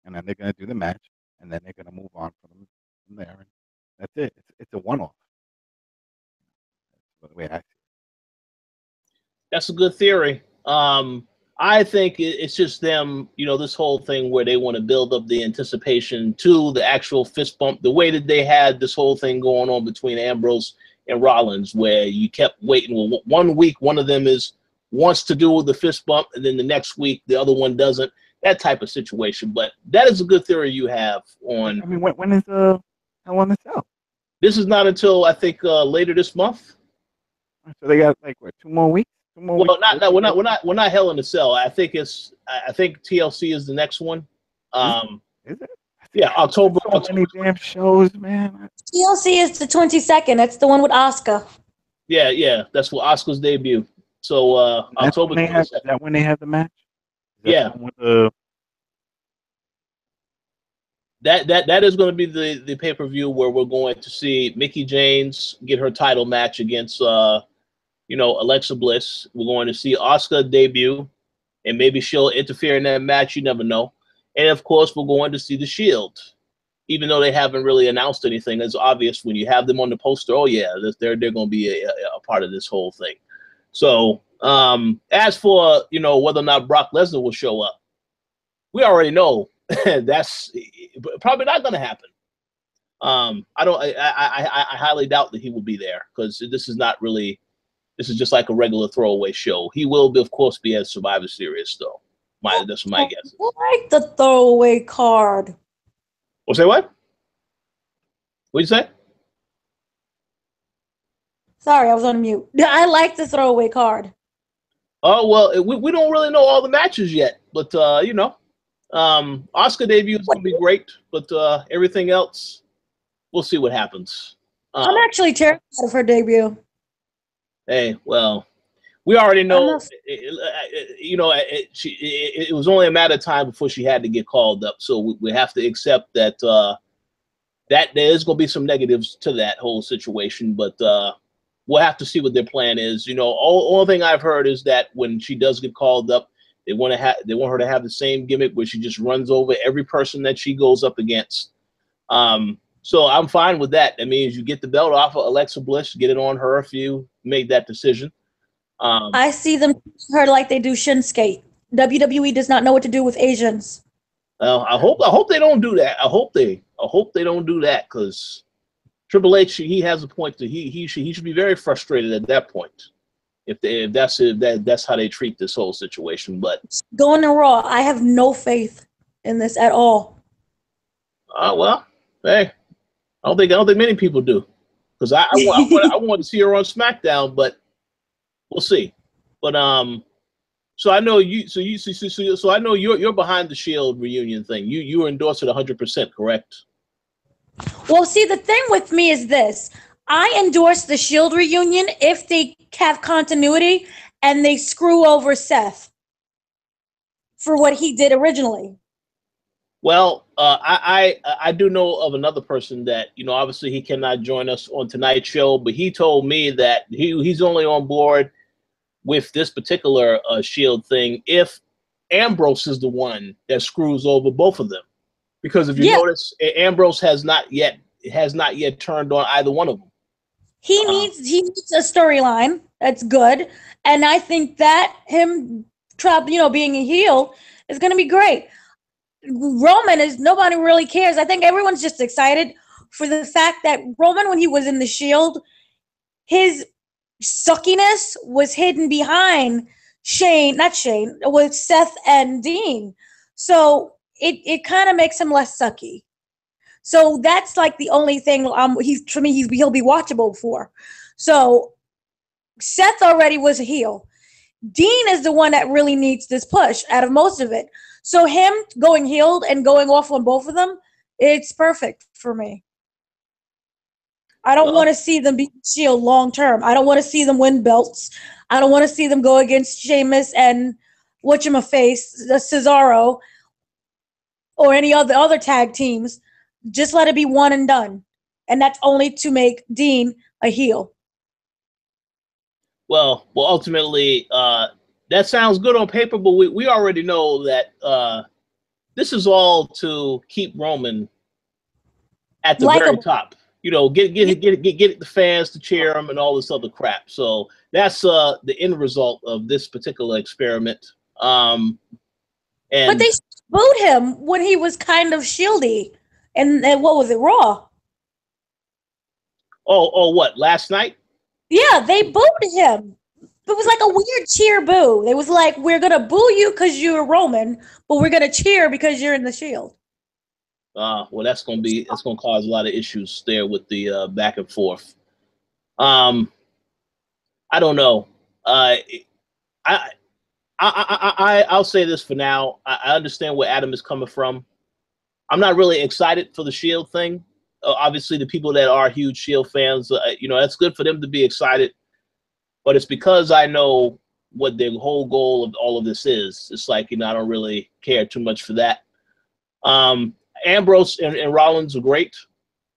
And then they're going to do the match, and then they're going to move on from there. And that's it. It's a one-off. That's the way I see it. That's a good theory. I think it's just them, this whole thing where they want to build up the anticipation to the actual fist bump, the way that they had this whole thing going on between Ambrose and Rollins, where you kept waiting. Well, 1 week, one of them wants to do the fist bump, and then the next week, the other one doesn't. That type of situation. But that is a good theory you have on. I mean, when is Hell on the Cell? This is not until, I think, later this month. So they got like what, 2 more weeks? Well, we're not Hell in a Cell. I think TLC is the next one. Is it? Yeah, October. So many damn shows, man. TLC is the 22nd. That's the one with Asuka. Yeah, that's what Asuka's debut. So October. Is that when they have the match? Yeah. That is going to be the pay-per-view where we're going to see Mickie James get her title match against Alexa Bliss. We're going to see Asuka debut, and maybe she'll interfere in that match. You never know. And of course, we're going to see the Shield, even though they haven't really announced anything. It's obvious when you have them on the poster. Oh yeah, they're going to be a part of this whole thing. So as for whether or not Brock Lesnar will show up, we already know that's probably not going to happen. I highly doubt that he will be there, because this is just like a regular throwaway show. He will, of course, be at Survivor Series, though. That's my guess. I like the throwaway card. Well, say what? What'd you say? Sorry, I was on mute. I like the throwaway card. Oh, well, we don't really know all the matches yet, but Asuka debut is going to be great, but everything else, we'll see what happens. I'm actually terrified of her debut. Hey, well, we already know. It was only a matter of time before she had to get called up, so we have to accept that that there is going to be some negatives to that whole situation, but we'll have to see what their plan is. Only thing I've heard is that when she does get called up, They want her to have the same gimmick where she just runs over every person that she goes up against. So I'm fine with that. That means you get the belt off of Alexa Bliss, get it on her if you make that decision. I see them her like they do Shinsuke. WWE does not know what to do with Asians. I hope they don't do that. I hope they don't do that, because Triple H, he has a point that he should be very frustrated at that point if that's how they treat this whole situation. But going to Raw, I have no faith in this at all. Well, hey, I don't think many people do, because I want to see her on SmackDown, but we'll see. But so I know so I know you're behind the Shield reunion thing. You endorse it 100%, correct? Well, see, the thing with me is this. I endorse the Shield reunion if they have continuity and they screw over Seth for what he did originally. Well, I do know of another person that, obviously he cannot join us on tonight's show, but he told me that he's only on board with this particular Shield thing if Ambrose is the one that screws over both of them. Because if you notice, Ambrose has not yet turned on either one of them. He needs a storyline that's good, and I think that him being a heel is going to be great. Roman nobody really cares. I think everyone's just excited for the fact that Roman, when he was in the Shield, his suckiness was hidden behind with Seth and Dean. So it kind of makes him less sucky. So that's like the only thing he'll be watchable for. So Seth already was a heel. Dean is the one that really needs this push out of most of it. So him going healed and going off on both of them, it's perfect for me. I don't want to see them be Shield long term. I don't want to see them win belts. I don't want to see them go against Sheamus and whatchamacface, the Cesaro, or any other tag teams. Just let it be one and done. And that's only to make Dean a heel. Well, ultimately, that sounds good on paper, but we already know that this is all to keep Roman at the very top. Get the fans to cheer him and all this other crap. So that's the end result of this particular experiment. But they booed him when he was kind of shieldy. And what was it, Raw? Oh, what, last night? Yeah, they booed him. It was like a weird cheer boo. It was like, we're going to boo you because you're Roman, but we're going to cheer because you're in the Shield. Well, that's going to cause a lot of issues there with the back and forth. I don't know. I'll say this for now. I understand where Adam is coming from. I'm not really excited for the Shield thing. Obviously, the people that are huge Shield fans, that's good for them to be excited. But it's because I know what the whole goal of all of this is. It's like, I don't really care too much for that. Ambrose and Rollins are great,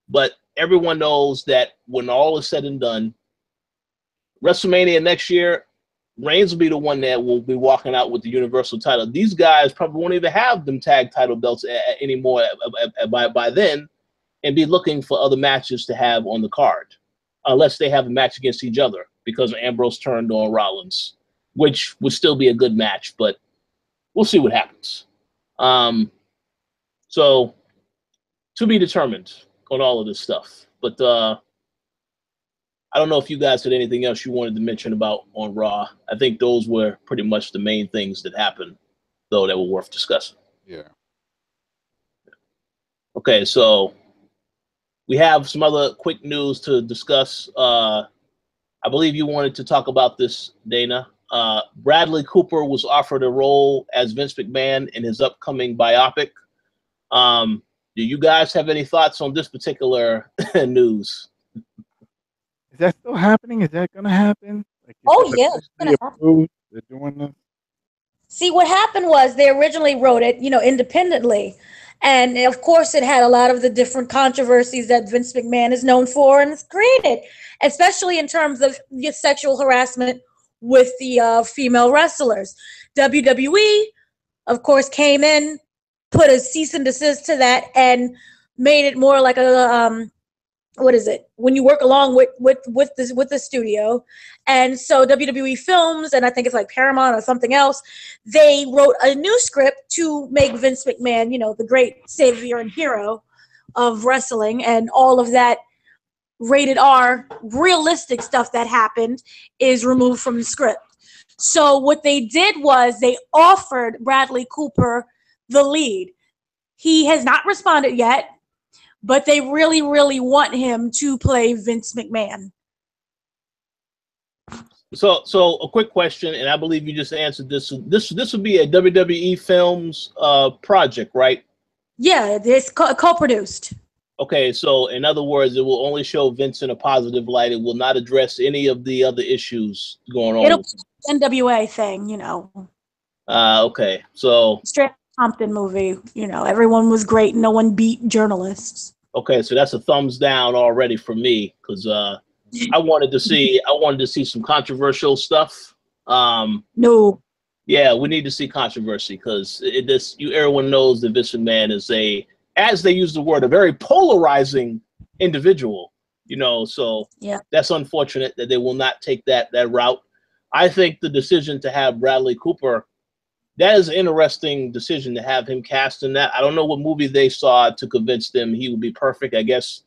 but everyone knows that when all is said and done, WrestleMania next year, Reigns will be the one that will be walking out with the Universal title. These guys probably won't even have them tag title belts anymore by then, and be looking for other matches to have on the card, unless they have a match against each other, because Ambrose turned on Rollins, which would still be a good match, but we'll see what happens. So, to be determined on all of this stuff. But I don't know if you guys had anything else you wanted to mention about on Raw. I think those were pretty much the main things that happened, though, that were worth discussing. Yeah. Okay, so we have some other quick news to discuss. I believe you wanted to talk about this, Dana. Bradley Cooper was offered a role as Vince McMahon in his upcoming biopic. Do you guys have any thoughts on this particular news? Is that still happening? Is that going to happen? Yeah, it's going to happen. They're doing this. See, what happened was they originally wrote it, independently. And, of course, it had a lot of the different controversies that Vince McMahon is known for and has created, especially in terms of sexual harassment with the female wrestlers. WWE, of course, came in, put a cease and desist to that, and made it more like a what is it when you work along with the studio. And so WWE Films, and I think it's like Paramount or something else, they wrote a new script to make Vince McMahon, you know, the great savior and hero of wrestling, and all of that rated R realistic stuff that happened is removed from the script. So what they did was they offered Bradley Cooper the lead. He has not responded yet, but they really, really want him to play Vince McMahon. So a quick question, and I believe you just answered this. This would be a WWE Films project, right? Yeah, it's co-produced. Okay, so in other words, it will only show Vince in a positive light. It will not address any of the other issues going on. It'll be an NWA thing, you know. Okay, so Straight Compton movie, you know, everyone was great. No one beat journalists. Okay, so that's a thumbs down already for me, because I wanted to see some controversial stuff. No. Yeah, we need to see controversy, because everyone knows that Vince McMahon is as they use the word, a very polarizing individual. You know, so yeah, that's unfortunate that they will not take that route. I think the decision to have Bradley Cooper, that is an interesting decision to have him cast in that. I don't know what movie they saw to convince them he would be perfect. I guess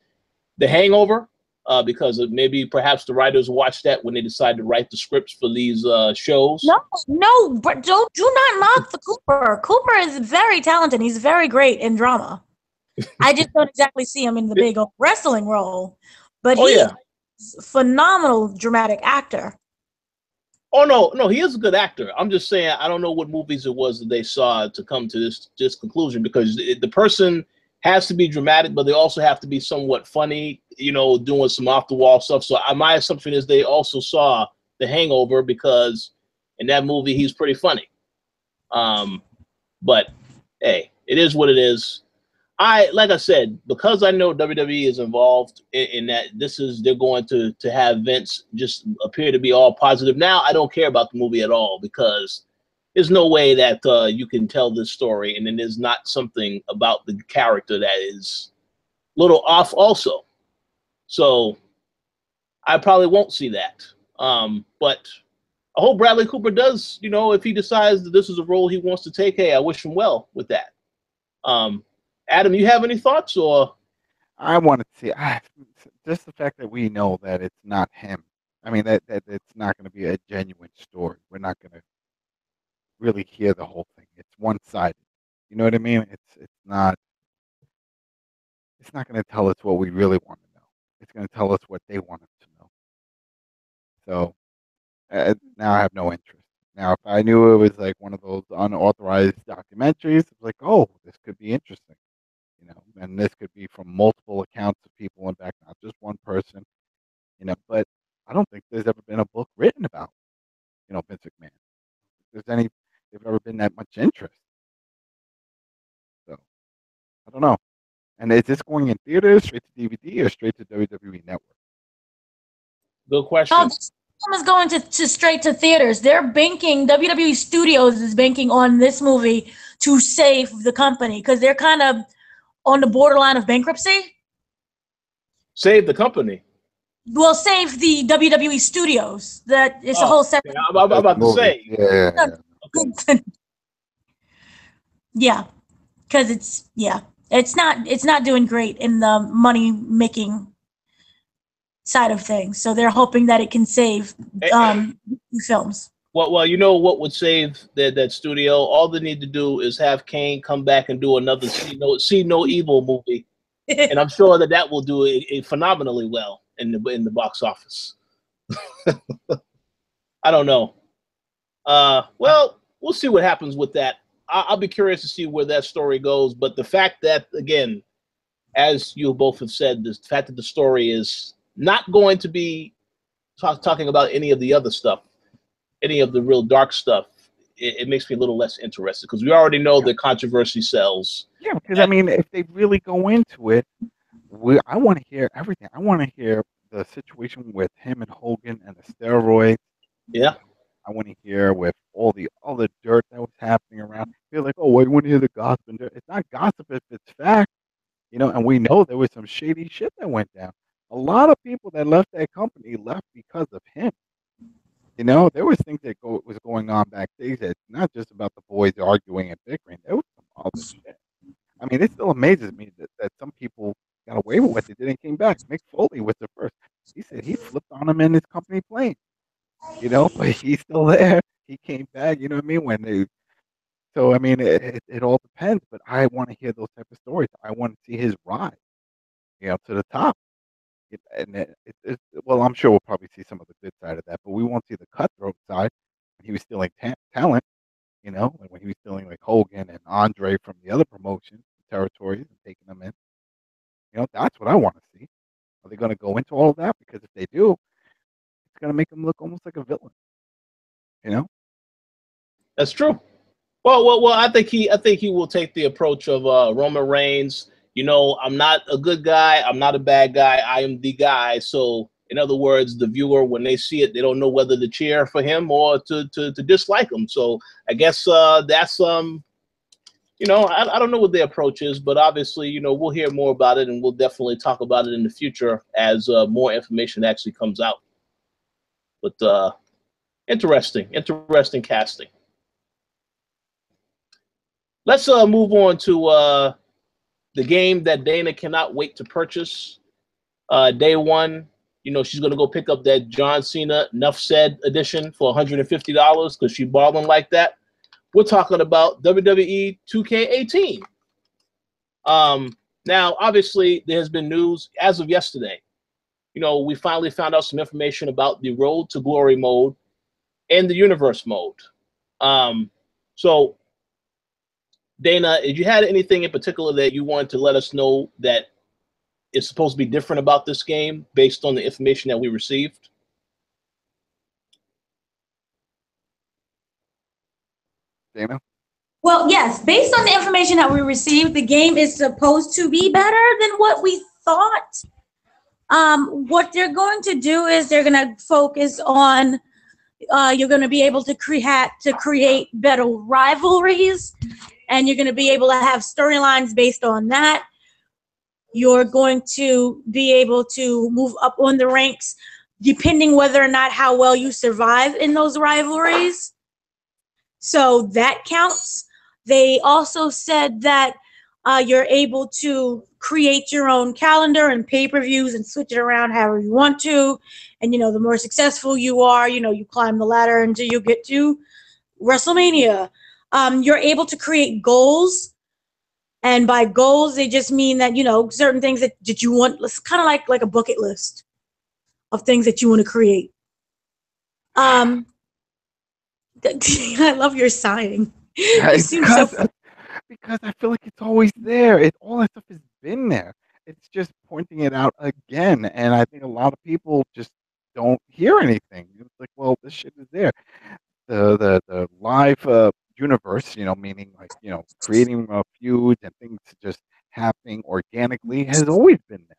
The Hangover, because perhaps the writers watched that when they decided to write the scripts for these shows. No, but do not knock the Cooper. Cooper is very talented. He's very great in drama. I just don't exactly see him in the big old wrestling role, but he's a phenomenal dramatic actor. Oh no, he is a good actor. I'm just saying I don't know what movies it was that they saw to come to this conclusion, because the person has to be dramatic, but they also have to be somewhat funny, you know, doing some off the wall stuff. So my assumption is they also saw The Hangover, because in that movie he's pretty funny. But hey, it is what it is. Like I said, because I know WWE is involved in that, they're going to have Vince just appear to be all positive. Now I don't care about the movie at all, because there's no way that you can tell this story and then there's not something about the character that is a little off also. So I probably won't see that. But I hope Bradley Cooper does, you know, if he decides that this is a role he wants to take, hey, I wish him well with that. Adam, you have any thoughts? Or I want to see just the fact that we know that it's not him. I mean, that it's not going to be a genuine story. We're not going to really hear the whole thing. It's one-sided. You know what I mean? It's not going to tell us what we really want to know. It's going to tell us what they want us to know. So now I have no interest. Now, if I knew it was like one of those unauthorized documentaries, it's like, oh, this could be interesting. You know, and this could be from multiple accounts of people, in fact, not just one person. You know, but I don't think there's ever been a book written about, you know, Vince McMahon. If there's ever been that much interest. So I don't know. And is this going in theaters, straight to DVD, or straight to WWE Network? Good question. No, this film is going to straight to theaters. They're banking, WWE Studios is banking on this movie to save the company, because they're kind of on the borderline of bankruptcy. Save the company? Well, save the WWE Studios. That it's a whole separate. Yeah, I'm about to say. Yeah. Okay. Yeah, because it's not doing great in the money making side of things. So they're hoping that it can save films. Well, you know what would save that studio? All they need to do is have Kane come back and do another See No Evil movie, and I'm sure that will do it phenomenally well in the box office. I don't know. Well, we'll see what happens with that. I'll be curious to see where that story goes. But the fact that, again, as you both have said, the fact that the story is not going to be talking about any of the other stuff, any of the real dark stuff, it makes me a little less interested, because we already know that controversy sells. Yeah, because I mean, if they really go into it, I want to hear everything. I want to hear the situation with him and Hogan and the steroids. Yeah. I want to hear with all the dirt that was happening around. Feel like, oh, well, you want to hear the gossip and dirt. It's not gossip if it's fact, and we know there was some shady shit that went down. A lot of people that left that company left because of him. There was things that was going on backstage that's not just about the boys arguing and bickering. There was some other shit. I mean, it still amazes me that some people got away with what they did and came back. Mick Foley was the first. He said he flipped on him in his company plane, but he's still there. He came back, you know what I mean? So I mean, it all depends. But I want to hear those type of stories. I want to see his rise, to the top. Well, I'm sure we'll probably see some of the good side of that, but we won't see the cutthroat side when he was stealing talent. Like when he was stealing like Hogan and Andre from the other promotions, territories, and taking them in. That's what I want to see. Are they going to go into all of that? Because if they do, it's going to make him look almost like a villain. That's true. Well. I think he will take the approach of Roman Reigns. I'm not a good guy. I'm not a bad guy. I am the guy. So, in other words, the viewer, when they see it, they don't know whether to cheer for him or to dislike him. So, I guess that's I don't know what their approach is, but obviously, we'll hear more about it, and we'll definitely talk about it in the future as more information actually comes out. But interesting casting. Let's move on to the game that Dana cannot wait to purchase. Day one, she's going to go pick up that John Cena Nuff Said edition for $150 because she's balling like that. We're talking about WWE 2K18. Now, obviously, there has been news as of yesterday. We finally found out some information about the Road to Glory mode and the Universe mode. So, Dana, if you had anything in particular that you wanted to let us know that is supposed to be different about this game based on the information that we received? Dana? Well, yes, based on the information that we received, the game is supposed to be better than what we thought. What they're going to do is they're going to focus on you're going to be able to create better rivalries, and you're going to be able to have storylines based on that. You're going to be able to move up on the ranks depending whether or not how well you survive in those rivalries. So that counts. They also said that you're able to create your own calendar and pay-per-views and switch it around however you want to. And, the more successful you are, you climb the ladder until you get to WrestleMania. You're able to create goals. And by goals, they just mean that, certain things that you want. It's kind of like a bucket list of things that you want to create. I love your sighing. Because I feel like it's always there. All that stuff has been there. It's just pointing it out again. And I think a lot of people just don't hear anything. It's like, well, this shit is there. The live universe, meaning like, creating feuds and things just happening organically has always been there.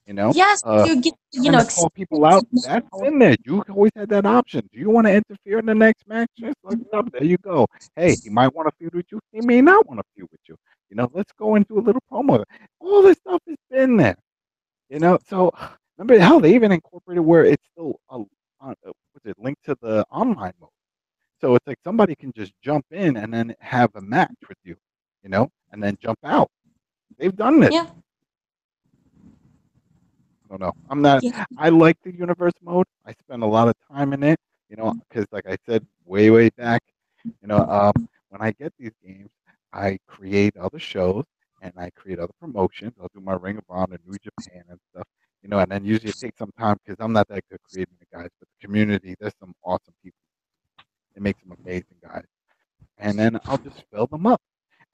Yes, you get, call people out. That's been there. You always had that option. Do you want to interfere in the next match? Just like, no, there you go. Hey, he might want to feud with you. He may not want to feud with you. Let's go into a little promo. All this stuff has been there. So remember how they even incorporated where it's still linked to the online mode. So it's like somebody can just jump in and then have a match with you, and then jump out. They've done this. Yeah. I don't know. I'm not. Yeah. I like the universe mode. I spend a lot of time in it, because like I said way back, when I get these games, I create other shows and I create other promotions. I'll do my Ring of Honor, New Japan, and stuff, and then usually it takes some time because I'm not that good creating the guys, but the community, there's some awesome people. It makes them amazing guys, and then I'll just fill them up,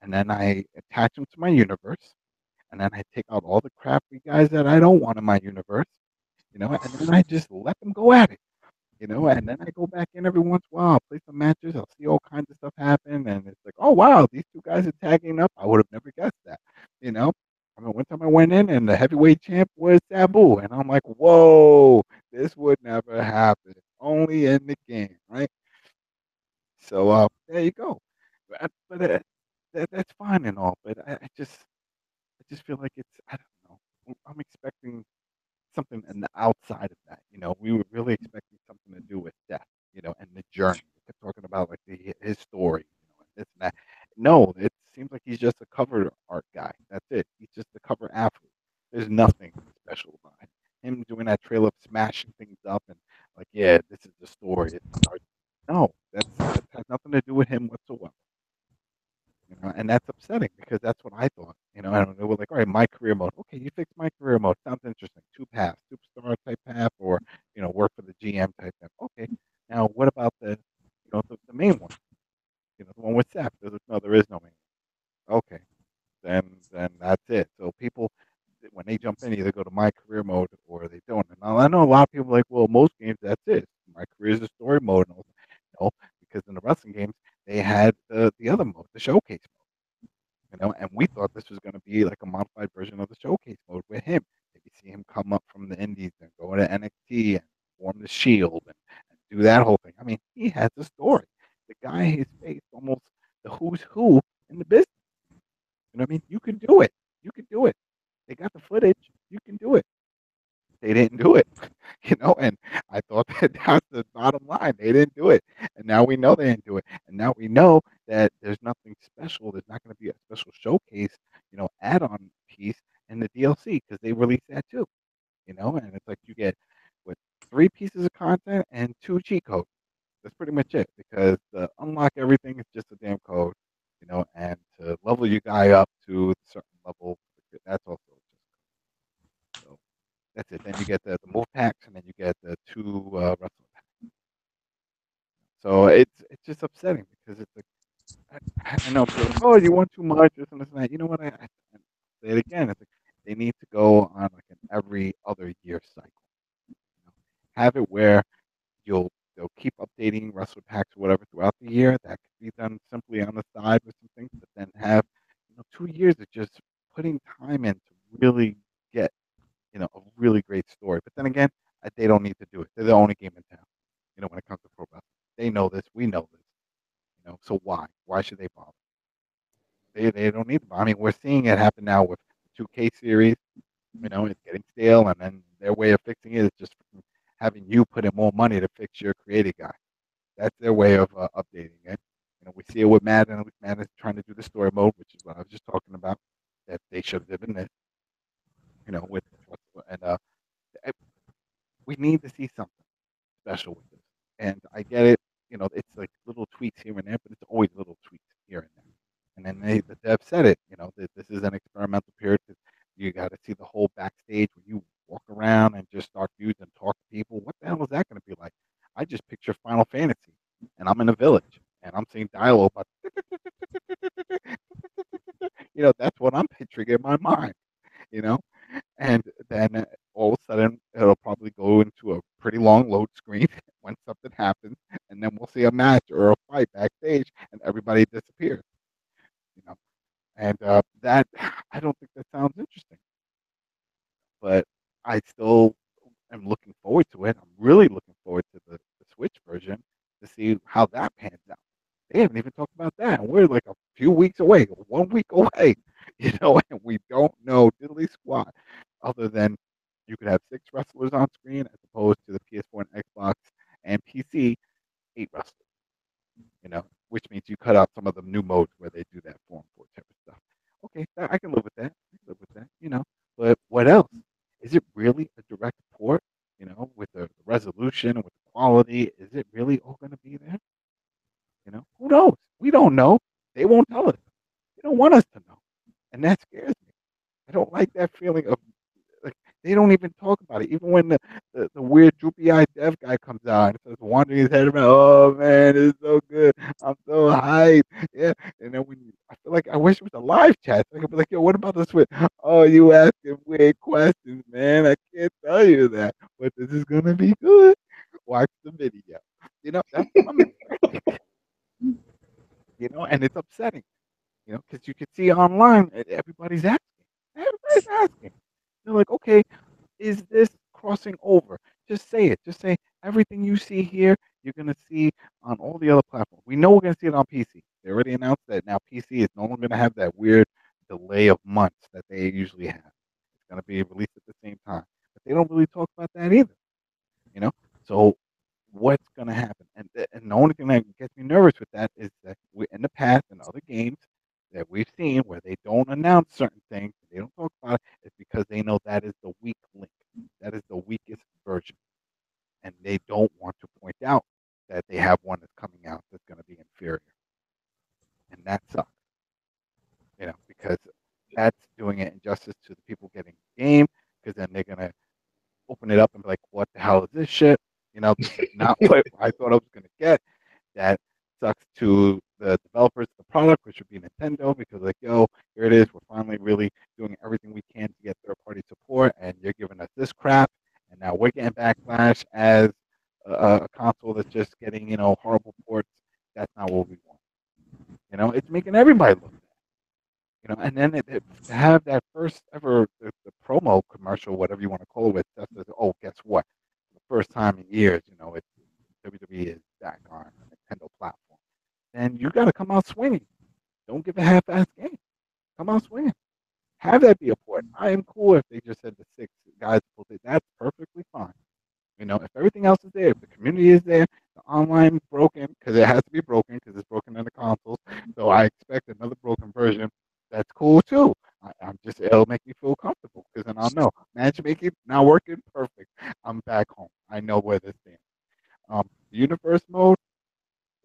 and then I attach them to my universe. And then I take out all the crappy guys that I don't want in my universe, and then I just let them go at it, and then I go back in every once in a while, I'll play some matches, I'll see all kinds of stuff happen, and it's like, oh, wow, these two guys are tagging up. I would have never guessed that, I mean, one time I went in and the heavyweight champ was Sabu, and I'm like, whoa, this would never happen, only in the game, right? So there you go. But that's fine and all. But I just feel like it's I don't know. I'm expecting something on the outside of that. We were really expecting something to do with death, and the journey. We kept talking about like his story, and this and that. No, it seems like he's just a cover art guy. That's it. He's just a cover athlete. There's nothing special about him. Him doing that trailer of smashing things up and like, yeah, this is the story. It starts. No, that has nothing to do with him whatsoever. And that's upsetting because that's what I thought. I don't know. We're like, all right, my career mode. Okay, you fixed my career mode. Sounds interesting. Two paths, superstar type path, or work for the GM type path. Okay, now what about the main one? The one with Seth. No, there is no main one. Okay, then that's it. So people, when they jump in, either go to my career mode or they don't. And I know a lot of people are like, well, most games that's it. My career is a story mode. No, because in the wrestling games they had the other mode, the showcase mode. And we thought this was going to be like a modified version of the showcase mode with him. Maybe see him come up from the Indies and go to NXT and form the Shield and do that whole thing. I mean, he has a story. The guy has faced almost the who's who in the business. You know what I mean? You can do it. You can do it. They got the footage. You can do it. They didn't do it, and I thought that that's the bottom line. They didn't do it. And now we know they didn't do it. And now we know that there's nothing special. There's not going to be a special showcase, add-on piece in the DLC because they released that too, and it's like you get with 3 pieces of content and 2 cheat codes. That's pretty much it because to unlock everything is just a damn code, and to level your guy up to a certain level, that's also just so. That's it. Then you get the move packs, and then you get the 2 wrestling packs. So it's just upsetting because it's like I know people are like, oh, you want too much, this and this and that. You know what? I say it again. It's like they need to go on like an every other year cycle. Have it where they'll keep updating wrestler packs or whatever throughout the year. That could be done simply on the side with some things, but then have 2 years of just putting time in to really get a really great story. But then again, they don't need to do it. They're the only game in town, when it comes to pro wrestling. They know this. We know this. So why? Why should they bother? They don't need to. I mean, we're seeing it happen now with the 2K series. It's getting stale, and then their way of fixing it is just having you put in more money to fix your creative guy. That's their way of updating it. We see it with Madden. Madden is trying to do the story mode, which is what I was just talking about. That they should have done this. With and we need to see something special with this. And I get it, it's like little tweaks here and there, but it's always little tweaks here and there. And then the dev said it, that this is an experimental period. You got to see the whole backstage when you walk around and just start feuds and talk to people. What the hell is that going to be like? I just picture Final Fantasy, and I'm in a village, and I'm seeing dialogue, but that's what I'm picturing in my mind. You know, and then all of a sudden it'll probably go into a pretty long load screen when something happens, and then we'll see a match or a fight backstage, and everybody disappears. You know, and that I don't think that sounds interesting, but I still am looking forward to it. I'm really looking forward to the Switch version to see how that pans out. They haven't even talked about that. And we're like a few weeks away, 1 week away, and we don't know diddly squat other than you could have 6 wrestlers on screen as opposed to the PS4 and Xbox and PC, 8 wrestlers, which means you cut out some of the new modes where they do that 4-on-4 type of stuff. Okay, I can live with that. I can live with that, but what else? Is it really a direct port, with the resolution and with the quality? Is it really all going to be there? Who knows? We don't know. They won't tell us. They don't want us to know. And that scares me. I don't like that feeling of like they don't even talk about it. Even when the weird droopy eyed dev guy comes out and starts wandering his head around, oh man, it's so good. I'm so hyped. Yeah. And then I feel like I wish it was a live chat. So I could be like, yo, what about this with oh you asking weird questions, man. I can't tell you that. But this is gonna be good. Watch the video. That's what I'm expecting. And it's upsetting, because you could see online, everybody's asking. Everybody's asking. They're like, okay, is this crossing over? Just say it. Just say everything you see here you're going to see on all the other platforms. We know we're going to see it on PC. They already announced that now PC is no longer going to have that weird delay of months that they usually have. It's going to be released at the same time. But they don't really talk about that either. You know? So what's going to happen? And the only thing that gets me nervous with that is that we in the past in other games that we've seen where they don't announce certain things, they don't talk about it, it's because they know that is the weak link. That is the weakest version. And they don't want to point out that they have one that's coming out that's going to be inferior. And that sucks, because that's doing it injustice to the people getting the game, because then they're going to open it up and be like, what the hell is this shit? This is not what I thought I was going to get. That sucks to the developers of the product, which would be Nintendo, because like, yo, here it is. We're finally really doing everything we can to get third-party support, and you're giving us this crap, and now we're getting backlash as a console that's just getting, horrible ports. That's not what we want. It's making everybody look bad. And then to have that first ever the promo commercial, whatever you want to call it, that says, oh, guess what? For the first time in years, it's WWE is back on a Nintendo platform. And you got to come out swinging. Don't give a half-ass game. Come out swinging. Have that be a port. I am cool if they just said the 6 guys. That's perfectly fine. If everything else is there, if the community is there, the online is broken, because it has to be broken, because it's broken in the consoles. So I expect another broken version. That's cool too. It'll make me feel comfortable, because then I'll know matchmaking not working perfect. I'm back home. I know where this stands. Universe mode,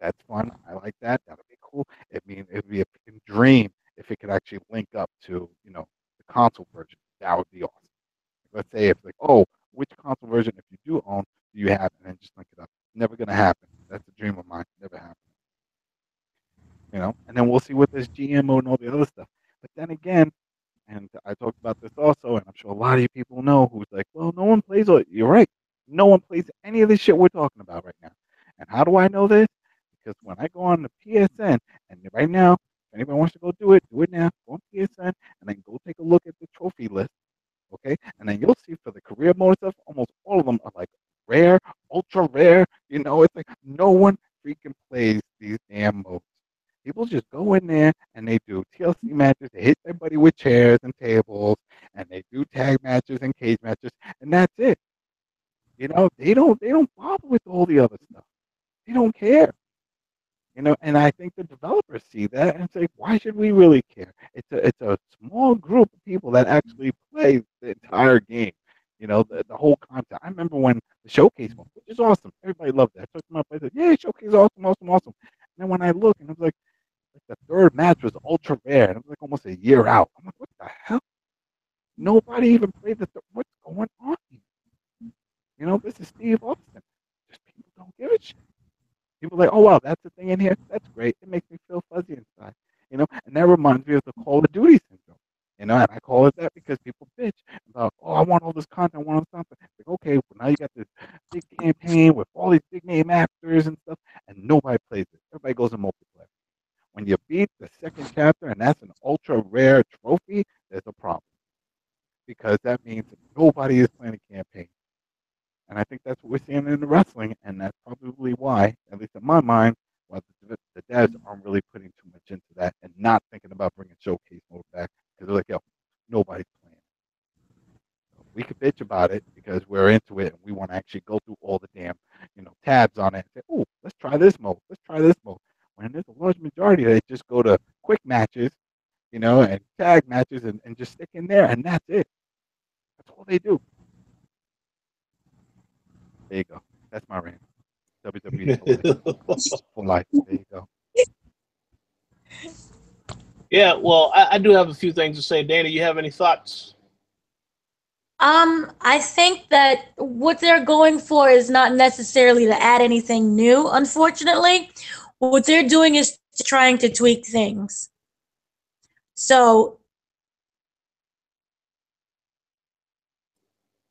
that's fun. I like that. That'll be cool. It would be a freaking dream if it could actually link up to the console version. That would be awesome. Let's say it's like, oh, which console version, if you do own, do you have, and then just link it up. Never gonna happen. That's a dream of mine. Never happen. And then we'll see what this GMO and all the other stuff. But then again, and I talked about this also, and I'm sure a lot of you people know who's like, well, no one plays it. You're right. No one plays any of this shit we're talking about right now. And how do I know this? Because when I go on the PSN, and right now, if anybody wants to go do it now. Go on PSN, and then go take a look at the trophy list. Okay, and then you'll see for the career mode stuff, almost all of them are like rare, ultra rare. It's like no one freaking plays these damn modes. People just go in there and they do TLC matches. They hit everybody with chairs and tables, and they do tag matches and cage matches, and that's it. They don't bother with all the other stuff. They don't care. And I think the developers see that and say, why should we really care? It's a small group of people that actually play the entire game. The whole content. I remember when the showcase went, which is awesome. Everybody loved that. I took them up. I said, yeah, showcase, awesome, awesome, awesome. And then when I look, and it was like the third match was ultra rare, and it was like almost a year out. I'm like, what the hell? Nobody even played the what's going on here? This is Steve Austin. Just people don't give a shit. People are like, oh wow, that's the thing in here. That's great. It makes me feel fuzzy inside. And that reminds me of the Call of Duty syndrome. And I call it that because people bitch about, oh, I want all this content, I want all this content. Like, okay, well now you got this big campaign with all these big name actors and stuff, and nobody plays it. Everybody goes in multiplayer. When you beat the second chapter, and that's an ultra rare trophy, there's a problem. Because that means that nobody is playing a campaign. And I think that's what we're seeing in the wrestling, and that's probably why, at least in my mind, why the devs aren't really putting too much into that and not thinking about bringing showcase mode back, because they're like, yo, nobody's playing. So we could bitch about it because we're into it and we want to actually go through all the damn, tabs on it and say, oh, let's try this mode, let's try this mode. When there's a large majority that just go to quick matches, and tag matches and just stick in there, and that's it. That's all they do. There you go. That's my rant. WWE for life. There you go. Yeah, well, I do have a few things to say. Dana, you have any thoughts? I think that what they're going for is not necessarily to add anything new, unfortunately. What they're doing is trying to tweak things. So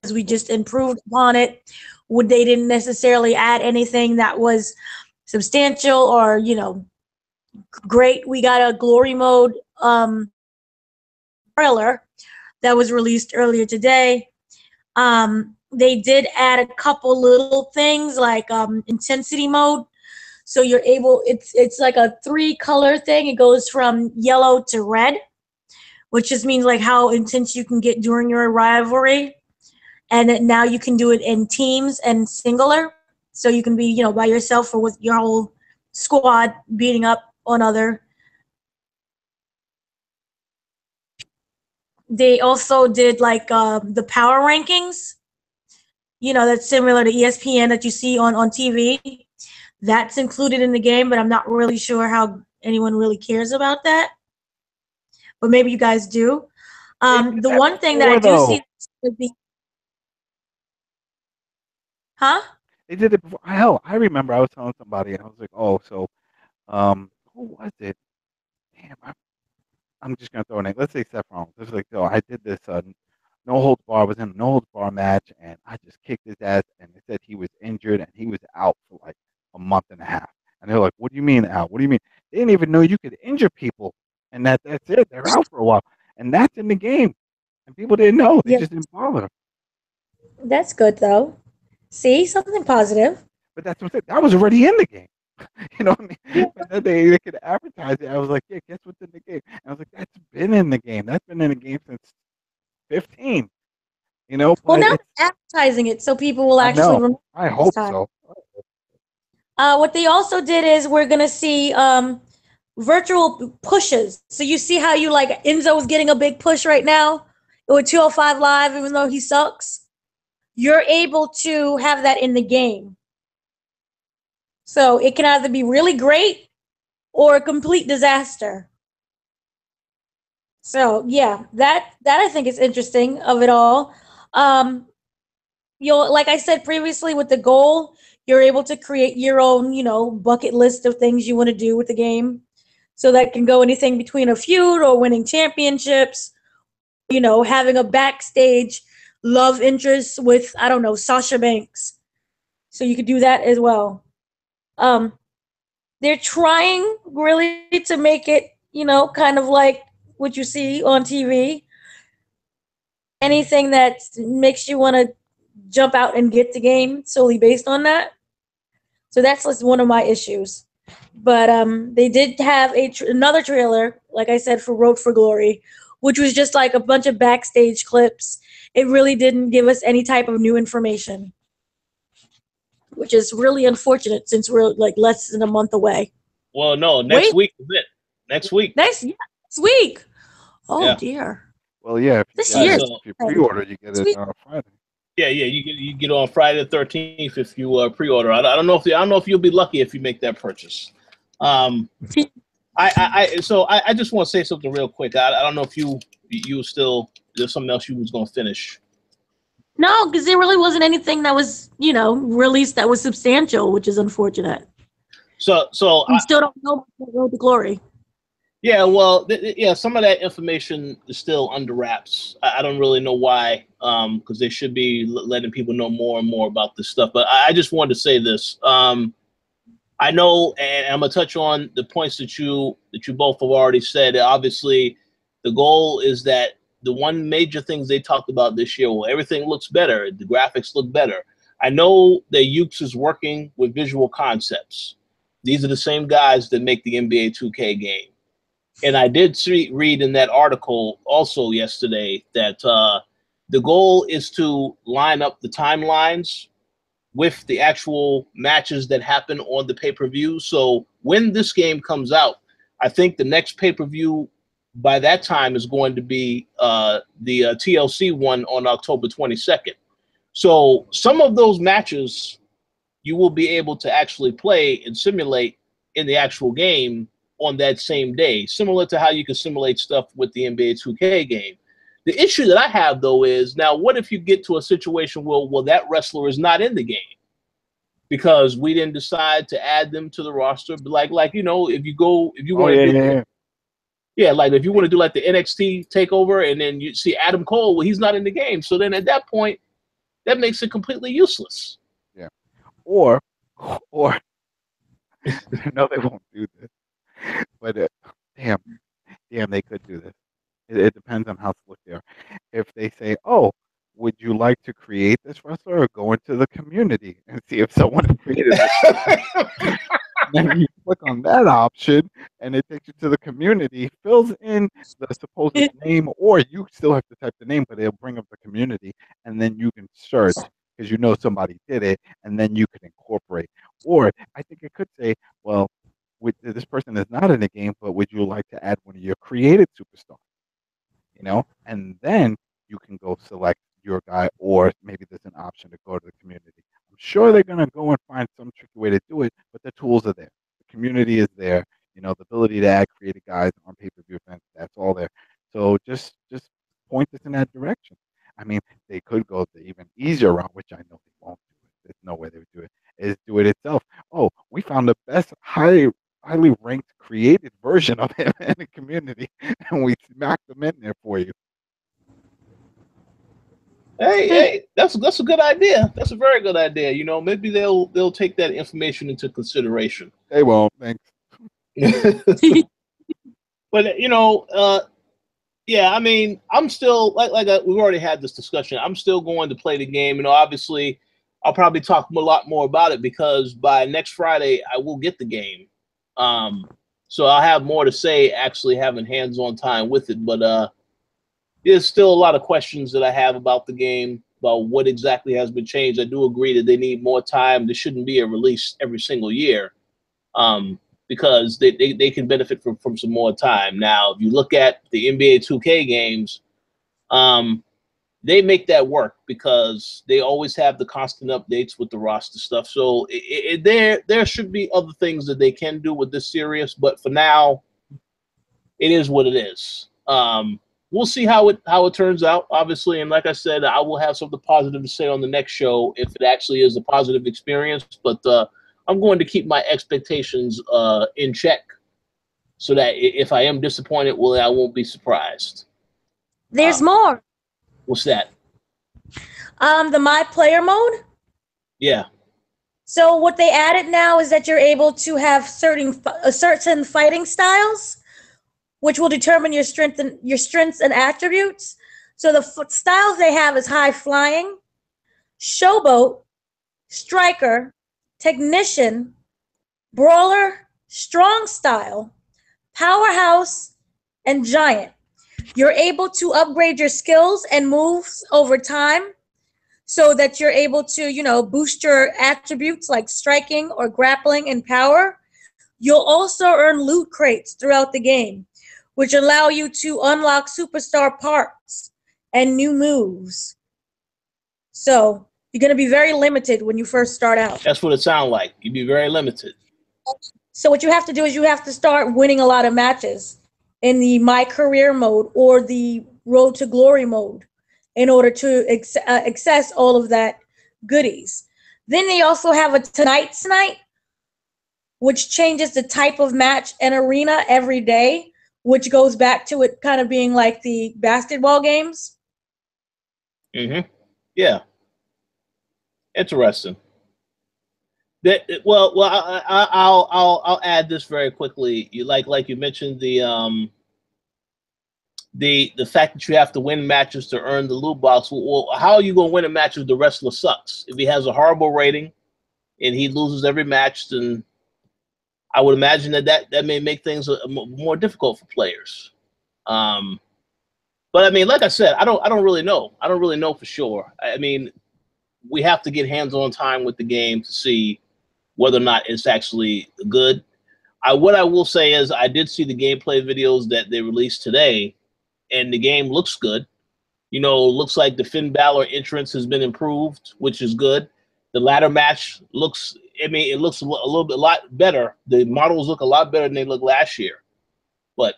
as we just improved upon it, they didn't necessarily add anything that was substantial or, great. We got a glory mode trailer that was released earlier today. they did add a couple little things like intensity mode. So you're able, it's like a 3-color thing. It goes from yellow to red, which just means like how intense you can get during your rivalry. And that now you can do it in teams and singular. So you can be, by yourself or with your whole squad beating up on other. They also did like the power rankings. That's similar to ESPN that you see on TV. That's included in the game, but I'm not really sure how anyone really cares about that. But maybe you guys do. The one thing that I do see is the They did it before. Hell, I remember I was telling somebody, and I was like, "Oh, so, who was it? Damn, I'm just gonna throw a name. Let's say Seth Rollins. It's like, I did this no holds bar. I was in a no holds bar match, and I just kicked his ass. And they said he was injured and he was out for like a month and a half. And they're like, "What do you mean out? What do you mean?" They didn't even know you could injure people, and that's it. They're out for a while, and that's in the game. And people didn't know. They just didn't bother. That's good though. See, something positive. But that's what I'm saying. That was already in the game. You know what I mean? Yeah. But then they could advertise it. I was like, yeah, guess what's in the game? And I was like, that's been in the game. That's been in the game since 15. Well, now they're advertising it so people will actually remember. I hope so. What they also did is we're gonna see virtual pushes. So you see how you like Enzo's getting a big push right now with 205 Live, even though he sucks. You're able to have that in the game. So it can either be really great or a complete disaster. So yeah, that I think is interesting of it all. Like I said previously with the goal, you're able to create your own, bucket list of things you want to do with the game. So that can go anything between a feud or winning championships, having a backstage love interest with, I don't know, Sasha Banks. So you could do that as well. They're trying really to make it, kind of like what you see on TV. Anything that makes you want to jump out and get the game solely based on that. So that's one of my issues. But they did have another trailer, like I said, for Road for Glory, which was just like a bunch of backstage clips. It really didn't give us any type of new information, which is really unfortunate since we're like less than a month away. Well, no, next week is it. Next week. Next week. Oh, dear. Well, yeah. This year. If you pre-order, you get it on Friday. Yeah, you get on Friday the 13th if you pre-order. I don't know if you'll be lucky if you make that purchase. I just want to say something real quick. I don't know if you still, there's something else you was gonna finish. No, because there really wasn't anything that was released that was substantial, which is unfortunate. So we still don't know about Road to Glory. Yeah, well, some of that information is still under wraps. I don't really know why, because they should be letting people know more and more about this stuff. But I just wanted to say this. I know, and I'm gonna touch on the points that you both have already said. Obviously, the goal is that the one major things they talked about this year, well, everything looks better. The graphics look better. I know that Ukes is working with Visual Concepts. These are the same guys that make the NBA 2K game. And I did read in that article also yesterday that the goal is to line up the timelines with the actual matches that happen on the pay-per-view. So when this game comes out, I think the next pay-per-view by that time is going to be the TLC one on October 22nd. So some of those matches you will be able to actually play and simulate in the actual game on that same day, similar to how you can simulate stuff with the NBA 2K game. The issue that I have, though, is now what if you get to a situation where, well, that wrestler is not in the game because we didn't decide to add them to the roster? But like if you want to like if you want to do like the NXT takeover and then you see Adam Cole, well, he's not in the game. So then at that point, that makes it completely useless. Yeah. Or no, they won't do this. But damn, they could do this. It depends on how slick they are. If they say, "Oh, would you like to create this wrestler or go into the community and see if someone created it? Then you click on that option, and it takes you to the community, fills in the supposed name, or you still have to type the name, but it'll bring up the community, and then you can search because you know somebody did it, and then you can incorporate. Or I think it could say, well, this person is not in the game, but would you like to add one of your created superstars? And then you can go select your guy, or maybe there's an option to go to the community. I'm sure they're going to go and find some tricky way to do it, but the tools are there. The community is there. The ability to add creative guys on pay-per-view events, that's all there. So just point us in that direction. I mean, they could go the even easier route, which I know they won't do it. There's no way they would do it, is do it itself. Oh, we found the best highly ranked created version of him in the community, and we smacked them in there for you. Hey, that's a good idea. That's a very good idea. Maybe they'll take that information into consideration. They won't. Thanks. But yeah. I mean, I'm still we've already had this discussion. I'm still going to play the game. Obviously, I'll probably talk a lot more about it because by next Friday I will get the game. So I'll have more to say actually having hands-on time with it. But there's still a lot of questions that I have about the game, about what exactly has been changed. I do agree that they need more time. There shouldn't be a release every single year because they can benefit from some more time. Now, if you look at the NBA 2K games, they make that work because they always have the constant updates with the roster stuff. So there should be other things that they can do with this series, but for now, it is what it is. We'll see how it turns out, obviously. And like I said, I will have something positive to say on the next show if it actually is a positive experience. But I'm going to keep my expectations in check so that if I am disappointed, I won't be surprised. There's more. What's that? The My Player mode. Yeah. So what they added now is that you're able to have certain fighting styles, which will determine your strengths and attributes. So the styles they have is high flying, showboat, striker, technician, brawler, strong style, powerhouse, and giant. You're able to upgrade your skills and moves over time so that you're able to, boost your attributes like striking or grappling and power. You'll also earn loot crates throughout the game, which allow you to unlock superstar parts and new moves. So you're going to be very limited when you first start out. That's what it sounds like. You'd be very limited. So what you have to do is you have to start winning a lot of matches in the My Career mode or the Road to Glory mode in order to access all of that goodies. Then they also have a Tonight's Night, which changes the type of match and arena every day, which goes back to it kind of being like the basketball games. Mm-hmm. Yeah. Interesting. I'll add this very quickly. You like you mentioned the fact that you have to win matches to earn the loot box. Well, how are you going to win a match if the wrestler sucks? If he has a horrible rating and he loses every match, then I would imagine that may make things more difficult for players. But I mean, like I said, I don't really know. I don't really know for sure. I mean, we have to get hands-on time with the game to see whether or not it's actually good. What I will say is I did see the gameplay videos that they released today, and the game looks good. Looks like the Finn Balor entrance has been improved, which is good. The ladder match looks, it looks a lot better. The models look a lot better than they looked last year. But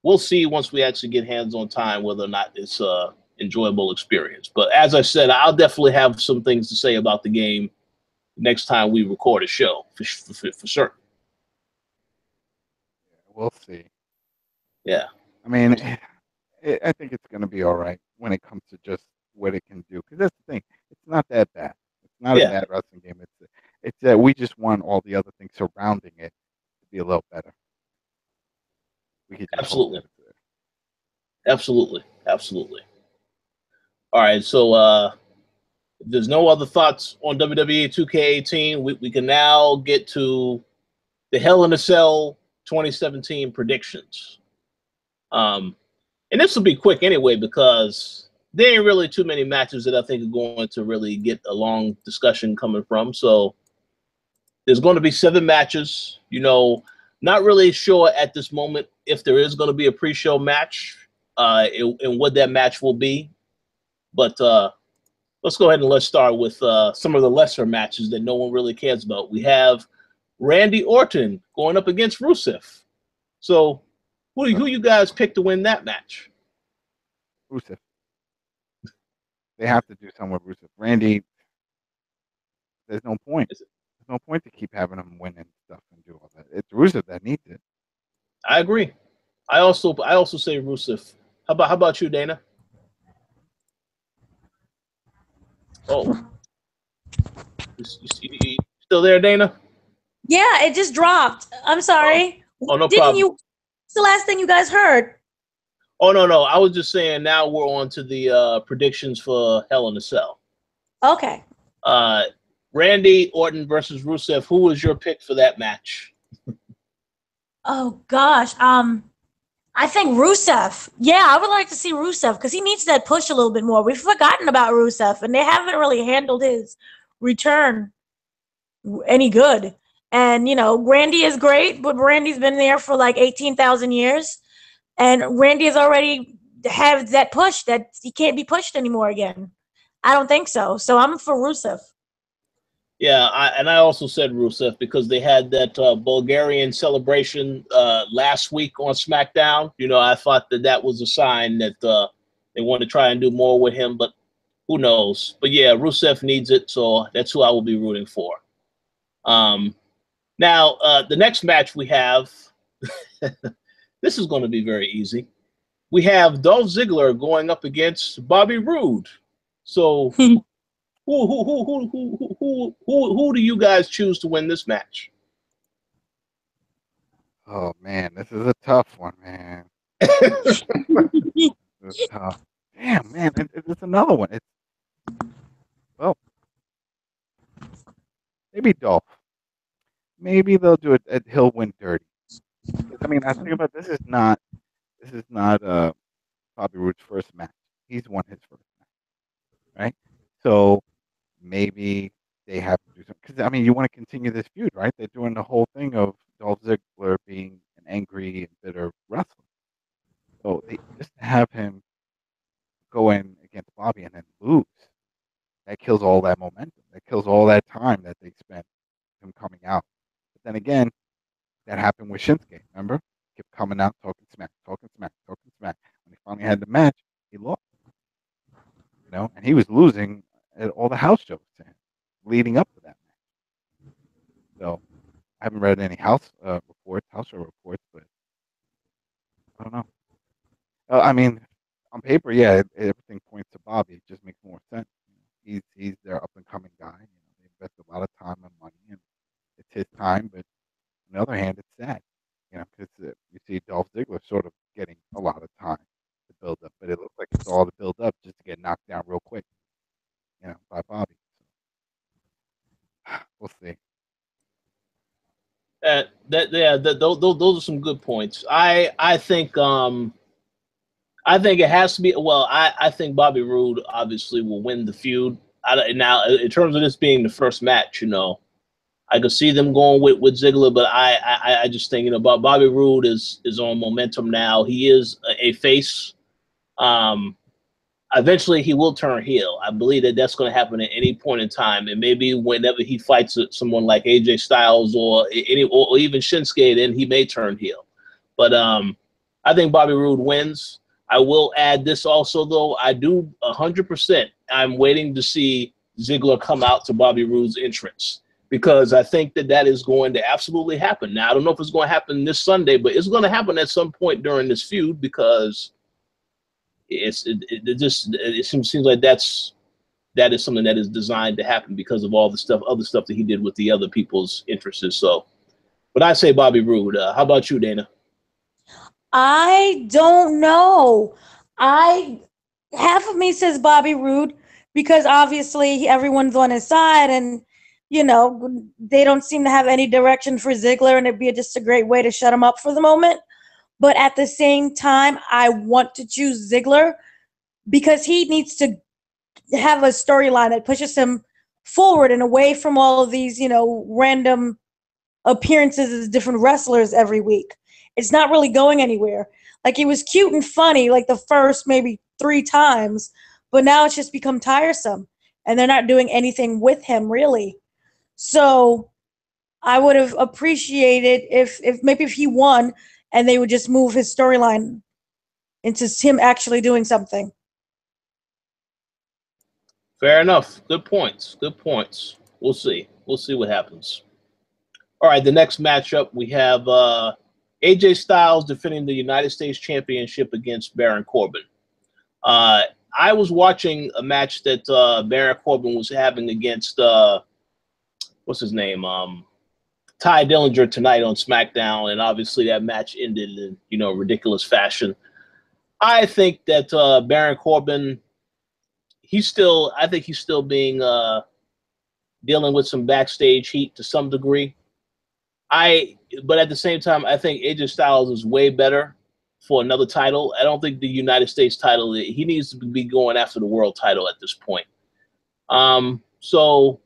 we'll see once we actually get hands-on time whether or not it's an enjoyable experience. But as I said, I'll definitely have some things to say about the game next time we record a show, for certain. We'll see. Yeah. I mean, I think it's going to be all right when it comes to just what it can do. Because that's the thing. It's not that bad. It's not a bad wrestling game. It's that we just want all the other things surrounding it to be a little better. We could just Absolutely. Absolutely. All right, so if there's no other thoughts on WWE 2K18, we can now get to the Hell in a Cell 2017 predictions. And this will be quick anyway because there ain't really too many matches that I think are going to really get a long discussion coming from. So there's going to be 7 matches. You know, not really sure at this moment if there is going to be a pre-show match and what that match will be. But let's go ahead and let's start with some of the lesser matches that no one really cares about. We have Randy Orton going up against Rusev. So who you guys pick to win that match? Rusev. They have to do something with Rusev. Randy, there's no point. There's no point to keep having him win and stuff and do all that. It's Rusev that needs it. I agree. I also say Rusev. How about you, Dana? Oh, you still there, Dana? Yeah, it just dropped. I'm sorry. Oh, no problem. What's the last thing you guys heard? Oh, no. I was just saying now we're on to the predictions for Hell in a Cell. Okay. Randy Orton versus Rusev. Who was your pick for that match? Oh, gosh. I think Rusev. Yeah, I would like to see Rusev because he needs that push a little bit more. We've forgotten about Rusev, and they haven't really handled his return any good. And, you know, Randy is great, but Randy's been there for like 18,000 years. And Randy has already have that push that he can't be pushed anymore again. I don't think so. So I'm for Rusev. Yeah, I also said Rusev because they had that Bulgarian celebration last week on SmackDown. You know, I thought that was a sign that they want to try and do more with him, but who knows? But yeah, Rusev needs it, so that's who I will be rooting for. Now, the next match we have, this is going to be very easy. We have Dolph Ziggler going up against Bobby Roode. So who do you guys choose to win this match? Oh man, this is a tough one, man. This is tough. Damn, man, it's another one. Maybe Dolph. Maybe they'll do it at He'll win dirty. I mean, I think about this is not Bobby Roode's first match. He's won his first match, right? So maybe they have to do something because I mean, you want to continue this feud, right? They're doing the whole thing of Dolph Ziggler being an angry and bitter wrestler. So they just have him go in against Bobby and then lose. That kills all that momentum. That kills all that time that they spent him coming out. But then again, that happened with Shinsuke. Remember, kept coming out talking smack. When he finally had the match, he lost. You know, and he was losing at all the house shows to him leading up to that match. So I haven't read any house show reports, but I don't know. I mean, on paper, yeah, everything points to Bobby. It just makes more sense. You know, he's their up and coming guy. You know, they invest a lot of time and money, and it's his time. But on the other hand, it's sad. You know, because you see Dolph Ziggler sort of getting a lot of time to build up, but it looks like it's all to build up just to get knocked down real quick. You know, by Bobby. So, we'll see. Those are some good points. I think it has to be. Well, I think Bobby Roode obviously will win the feud. Now, in terms of this being the first match, you know, I could see them going with Ziggler, but I just think, you know, Bobby Roode is on momentum now. He is a face. Eventually, he will turn heel. I believe that's going to happen at any point in time, and maybe whenever he fights someone like AJ Styles or even Shinsuke, then he may turn heel. But I think Bobby Roode wins. I will add this also, though. I do 100%. I'm waiting to see Ziggler come out to Bobby Roode's entrance because I think that is going to absolutely happen. Now, I don't know if it's going to happen this Sunday, but it's going to happen at some point during this feud because it seems like that is something that is designed to happen because of all the other stuff that he did with the other people's interests. So, but I say Bobby Roode. How about you, Dana? I don't know. I half of me says Bobby Roode because obviously everyone's on his side, and they don't seem to have any direction for Ziggler, and it'd be just a great way to shut him up for the moment. But at the same time, I want to choose Ziggler because he needs to have a storyline that pushes him forward and away from all of these, random appearances as different wrestlers every week. It's not really going anywhere. Like, it was cute and funny like the first maybe 3 times, but now it's just become tiresome and they're not doing anything with him really. So I would have appreciated if maybe if he won and they would just move his storyline into him actually doing something. Fair enough. Good points. Good points. We'll see. We'll see what happens. All right, the next matchup, we have AJ Styles defending the United States Championship against Baron Corbin. I was watching a match that Baron Corbin was having against, what's his name? Ty Dillinger tonight on SmackDown, and obviously that match ended in, ridiculous fashion. I think that Baron Corbin, I think he's still being dealing with some backstage heat to some degree. But at the same time, I think AJ Styles is way better for another title. I don't think the United States title, he needs to be going after the world title at this point. So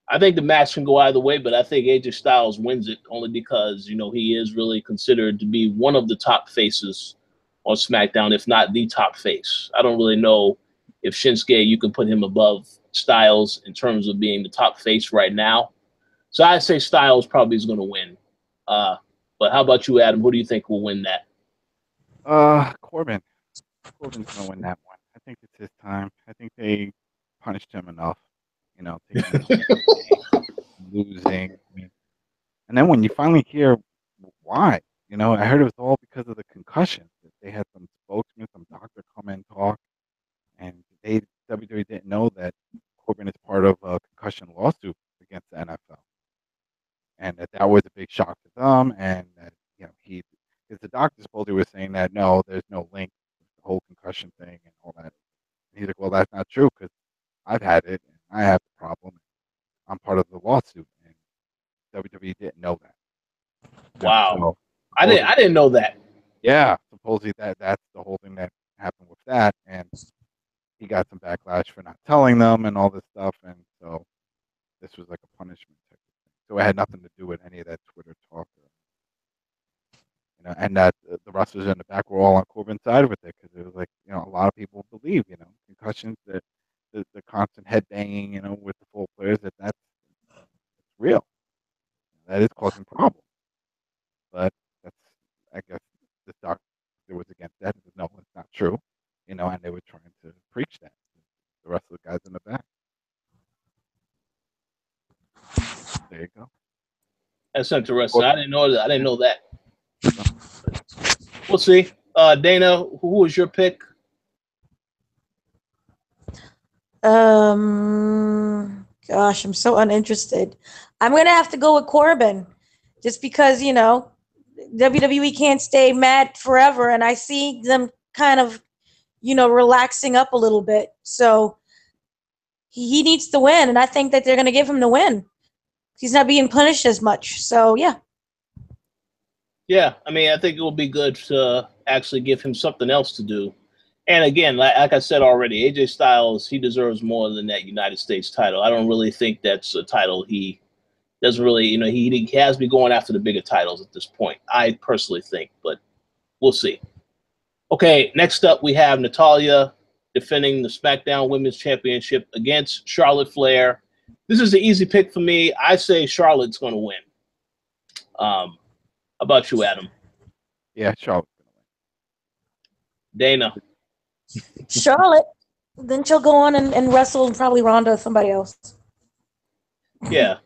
I think the match can go either way, but I think AJ Styles wins it only because, he is really considered to be one of the top faces on SmackDown, if not the top face. I don't really know if Shinsuke, you can put him above Styles in terms of being the top face right now. So I'd say Styles probably is going to win. But how about you, Adam? Who do you think will win that? Corbin. Corbin's going to win that one. I think it's his time. I think they punished him enough, losing. And then when you finally hear why, I heard it was all because of the concussion. They had some spokesman, some doctor come in and talk, and WWE didn't know that Corbin is part of a concussion lawsuit against the NFL. And that was a big shock to them, and that because the doctor supposedly was saying that no, there's no link with the whole concussion thing and all that. And he's like, well, that's not true because I've had it and I have the problem. I'm part of the lawsuit, and WWE didn't know that. Wow, so, I didn't know that. Yeah, supposedly that's the whole thing that happened with that, and he got some backlash for not telling them and all this stuff, and so this was like a punishment type of thing. So it had nothing to do with any of that Twitter talk, and that the wrestlers in the back were all on Corbin's side with it because it was like, a lot of people believe, concussions, that the constant head banging, with the full players, that's real. That is causing problems. But that's, I guess, this doctor was against that. No, it's not true, and they were trying to preach that to the rest of the guys in the back. There you go. That's interesting. I didn't know that. We'll see. Dana, who was your pick? Gosh, I'm so uninterested. I'm gonna have to go with Corbin, just because WWE can't stay mad forever, and I see them kind of, relaxing up a little bit. So he needs to win, and I think that they're gonna give him the win. He's not being punished as much. So yeah. Yeah, I mean, I think it will be good to actually give him something else to do. And again, like I said already, AJ Styles, he deserves more than that United States title. I don't really think that's a title he doesn't really, he has been going after the bigger titles at this point, I personally think, but we'll see. Okay, next up we have Natalya defending the SmackDown Women's Championship against Charlotte Flair. This is an easy pick for me. I say Charlotte's going to win. How about you, Adam? Yeah, Charlotte's going to win. Dana? Charlotte. Then she'll go on and wrestle and probably Ronda or somebody else. Yeah.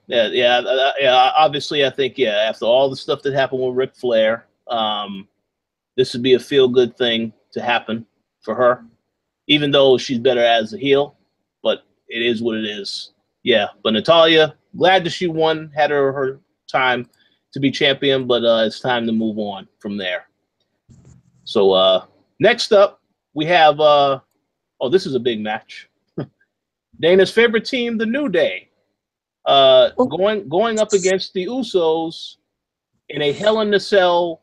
Obviously, I think, after all the stuff that happened with Ric Flair, this would be a feel-good thing to happen for her, even though she's better as a heel, but it is what it is. Yeah, but Natalya, glad that she won, had her time to be champion, but it's time to move on from there. So next up, we have Oh, this is a big match. Dana's favorite team, the New Day, going up against the Usos in a Hell in a Cell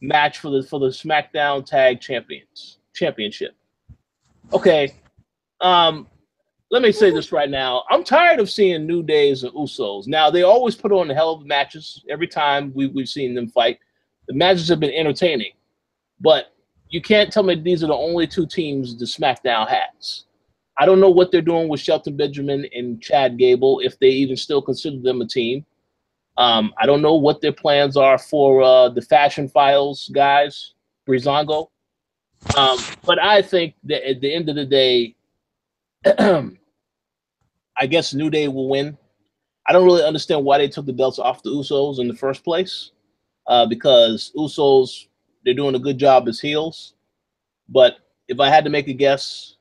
match for the SmackDown Tag Championship. Okay, let me say this right now. I'm tired of seeing New Days and Usos. Now, they always put on hell of matches every time we've seen them fight. The matches have been entertaining, but you can't tell me these are the only two teams the SmackDown has. I don't know what they're doing with Shelton Benjamin and Chad Gable, if they even still consider them a team. I don't know what their plans are for the Fashion Files guys, Breezango. But I think that at the end of the day, I guess New Day will win. I don't really understand why they took the belts off the Usos in the first place, because Usos, they're doing a good job as heels. But if I had to make a guess,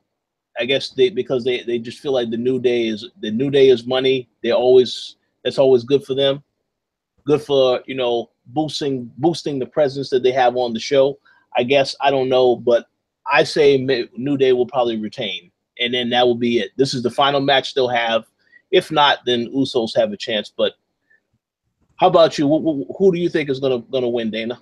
I guess because they just feel like the New Day is money. That's always good for them. Good for, boosting the presence that they have on the show. I guess, I don't know, but I say New Day will probably retain, and then that will be it. This is the final match they'll have. If not, then Usos have a chance. But how about you? Who do you think is gonna win, Dana?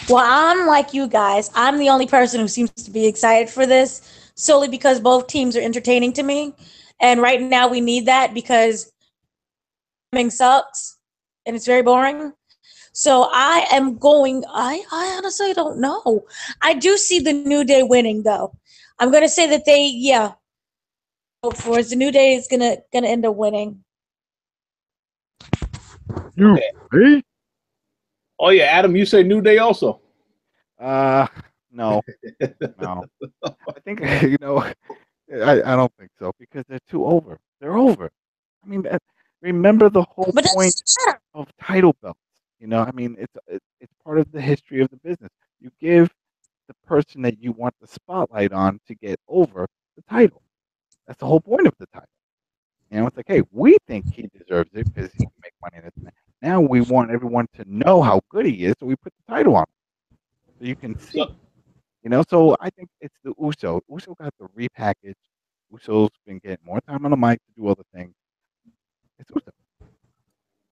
Well, I'm like you guys. I'm the only person who seems to be excited for this, solely because both teams are entertaining to me. And right now we need that because sucks and it's very boring. So I am going, I honestly don't know. I do see the New Day winning though. I'm gonna say that hope for it. The New Day is gonna end up winning. Okay. Oh yeah, Adam, you say New Day also. No. No. I think I don't think so, because they're too over. They're over. I mean, remember the whole point of title belts. I mean, it's part of the history of the business. You give the person that you want the spotlight on to get over the title. That's the whole point of the title. It's like, hey, we think he deserves it because he can make money in it. Now we want everyone to know how good he is, so we put the title on him, so you can see. So I think it's the Uso. Uso got the repackage. Uso's been getting more time on the mic to do other things. It's Uso.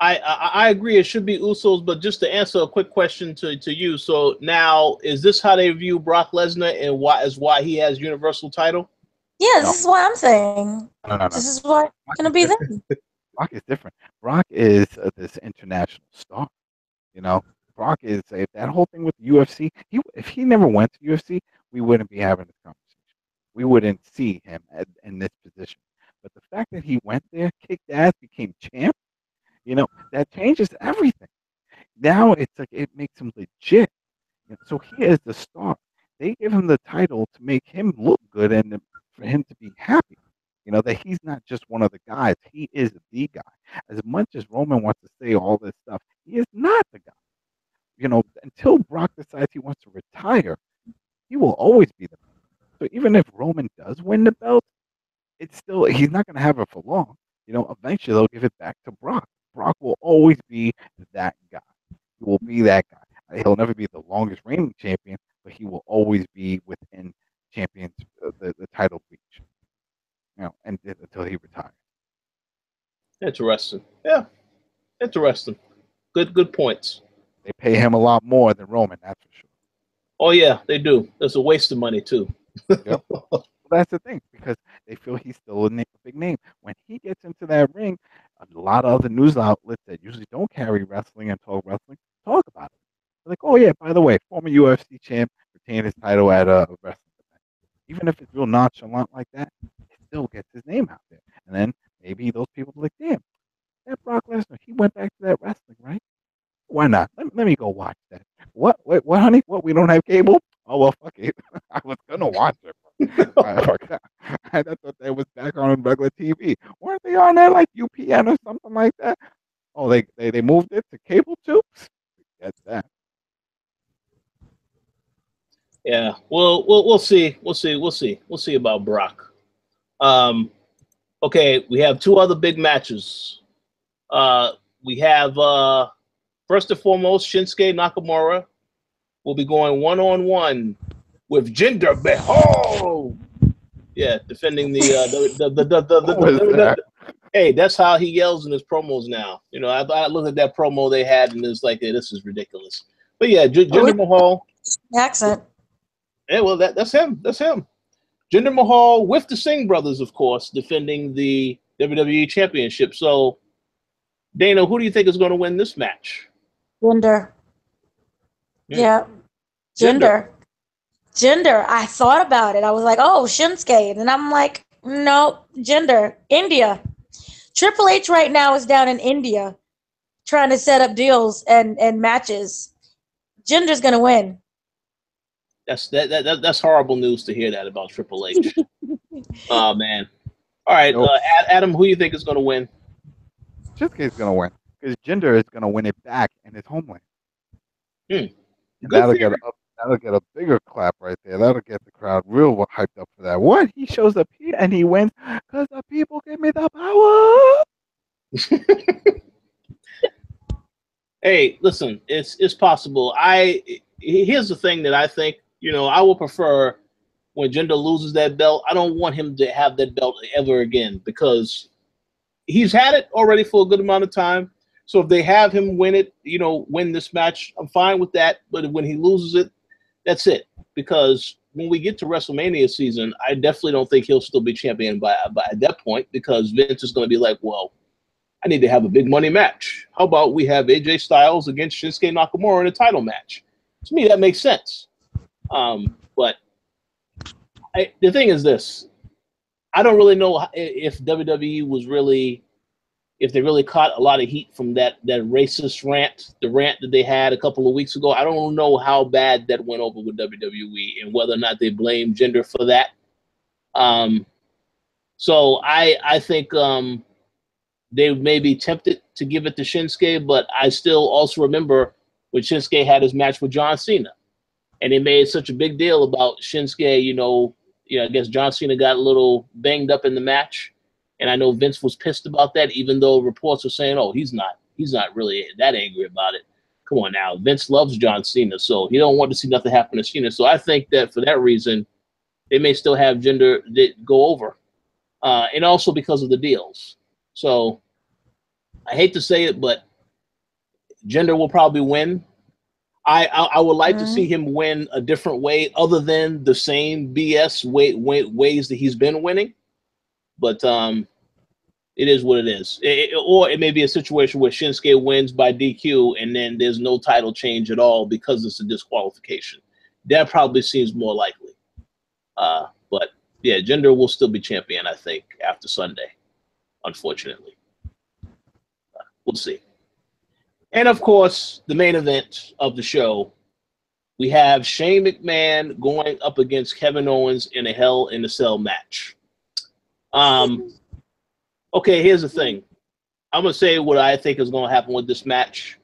I agree. It should be Usos, but just to answer a quick question to you. So now, is this how they view Brock Lesnar, and why he has Universal title? Yeah, this is what I'm saying. No. This is why it's gonna be them. Brock is different. Brock is this international star. Brock is that whole thing with the UFC. If he never went to UFC, we wouldn't be having this conversation. We wouldn't see him in this position. But the fact that he went there, kicked ass, became champ, that changes everything. Now it's like it makes him legit. So he is the star. They give him the title to make him look good and for him to be happy. That he's not just one of the guys. He is the guy. As much as Roman wants to say all this stuff, he is not the guy. Until Brock decides he wants to retire, he will always be the man. So even if Roman does win the belt, he's not going to have it for long. Eventually they'll give it back to Brock. Brock will always be that guy. He will be that guy. He'll never be the longest reigning champion, but he will always be within champions the title reach. And until he retires. Interesting. Yeah, interesting. Good points. They pay him a lot more than Roman, that's for sure. Oh yeah, they do. It's a waste of money too. Yep. Well, that's the thing, because they feel he's still a big name. When he gets into that ring, a lot of other news outlets that usually don't carry wrestling and talk wrestling talk about it. They're like, oh yeah, by the way, former UFC champ retained his title at a wrestling event. Even if it's real nonchalant like that, it still gets his name out there. And then maybe those people are like, damn, that Brock Lesnar, he went back to that wrestling, right? Why not? Let me go watch that. What? Wait, what, honey? What? We don't have cable? Oh, well, fuck it. I was going to watch it. I thought that was back on regular TV. Weren't they on there like UPN or something like that? Oh, they moved it to cable too? Get that. Yeah. Well, we'll see. We'll see about Brock. Okay, we have two other big matches. We have first and foremost, Shinsuke Nakamura will be going one-on-one with Jinder Mahal. Yeah, defending the Hey, that's how he yells in his promos now. You know, I looked at that promo they had, and it's like, hey, this is ridiculous. But yeah, Jinder Mahal. Accent. Yeah, well, that's him. That's him. Jinder Mahal with the Singh brothers, of course, defending the WWE Championship. So, Dana, who do you think is going to win this match? Jinder. Yeah. Jinder. I thought about it. I was like, oh, Shinsuke. And then I'm like, no, Jinder. India. Triple H right now is down in India trying to set up deals and matches. Jinder's going to win. That's horrible news to hear that about Triple H. Oh, man. All right, Adam, who do you think is going to win? Shinsuke's going to win because Jinder is going to win it back in his homeland. That'll get a bigger clap right there. That'll get the crowd real hyped up for that. What? He shows up here and he wins because the people give me the power. Hey, listen, it's possible. Here's the thing that I think. You know, I will prefer when Jinder loses that belt. I don't want him to have that belt ever again because he's had it already for a good amount of time. So if they have him win it, you know, win this match, I'm fine with that. But when he loses it, that's it. Because when we get to WrestleMania season, I definitely don't think he'll still be champion by that point because Vince is going to be like, well, I need to have a big money match. How about we have AJ Styles against Shinsuke Nakamura in a title match? To me, that makes sense. But the thing is this. I don't really know if WWE was really, if they really caught a lot of heat from that racist rant, the rant that they had a couple of weeks ago. I don't know how bad that went over with WWE and whether or not they blame Jinder for that. So I think they may be tempted to give it to Shinsuke, but I still also remember when Shinsuke had his match with John Cena. And they made such a big deal about Shinsuke, you know, I guess John Cena got a little banged up in the match. And I know Vince was pissed about that, even though reports were saying, oh, he's not really that angry about it. Come on now. Vince loves John Cena, so he don't want to see nothing happen to Cena. So I think that for that reason, they may still have Jinder go over. And also because of the deals. So I hate to say it, but Jinder will probably win. I would like to see him win a different way other than the same BS ways that he's been winning. But it is what it is. Or it may be a situation where Shinsuke wins by DQ and then there's no title change at all because it's a disqualification. That probably seems more likely. But yeah, Jinder will still be champion, I think, after Sunday, unfortunately. We'll see. And of course, the main event of the show, we have Shane McMahon going up against Kevin Owens in a Hell in a Cell match. Okay, here's the thing. I'm gonna say what I think is gonna happen with this match.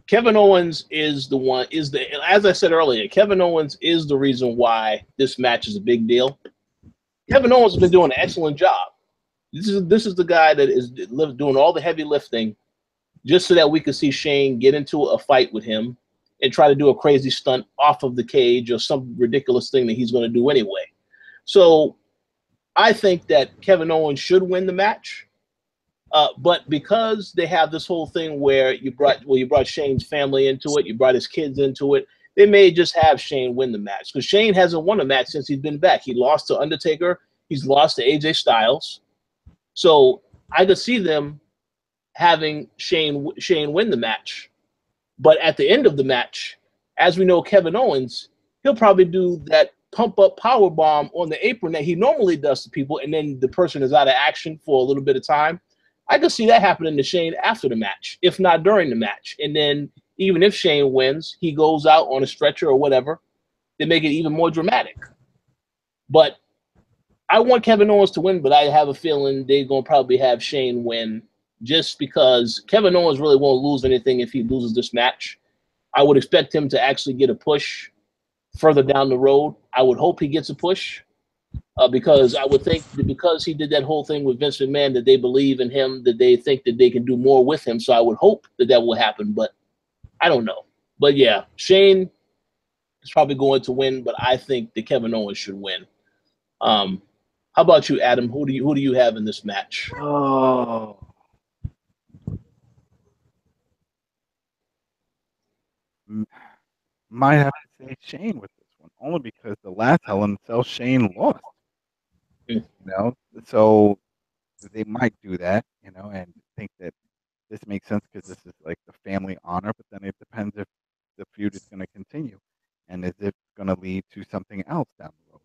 Kevin Owens is as I said earlier, Kevin Owens is the reason why this match is a big deal. Kevin Owens has been doing an excellent job. This is the guy that is doing all the heavy lifting just so that we could see Shane get into a fight with him and try to do a crazy stunt off of the cage or some ridiculous thing that he's going to do anyway. So I think that Kevin Owens should win the match. But because they have this whole thing where you brought Shane's family into it, you brought his kids into it, they may just have Shane win the match. Because Shane hasn't won a match since he's been back. He lost to Undertaker. He's lost to AJ Styles. So I could see them having Shane win the match. But at the end of the match, as we know Kevin Owens, he'll probably do that pump-up power bomb on the apron that he normally does to people, and then the person is out of action for a little bit of time. I could see that happening to Shane after the match, if not during the match. And then even if Shane wins, he goes out on a stretcher or whatever. They make it even more dramatic. But I want Kevin Owens to win, but I have a feeling they're going to probably have Shane win just because Kevin Owens really won't lose anything if he loses this match. I would expect him to actually get a push further down the road. I would hope he gets a push because I would think that because he did that whole thing with Vince McMahon that they believe in him, that they think that they can do more with him. So I would hope that will happen, but I don't know. But yeah, Shane is probably going to win, but I think that Kevin Owens should win. How about you, Adam? Who do you have in this match? Oh. Might have to say Shane with this one, only because the last Hell in a Cell Shane lost. Mm. So they might do that, and think that this makes sense because this is like the family honor. But then it depends if the feud is going to continue, and is it going to lead to something else down the road?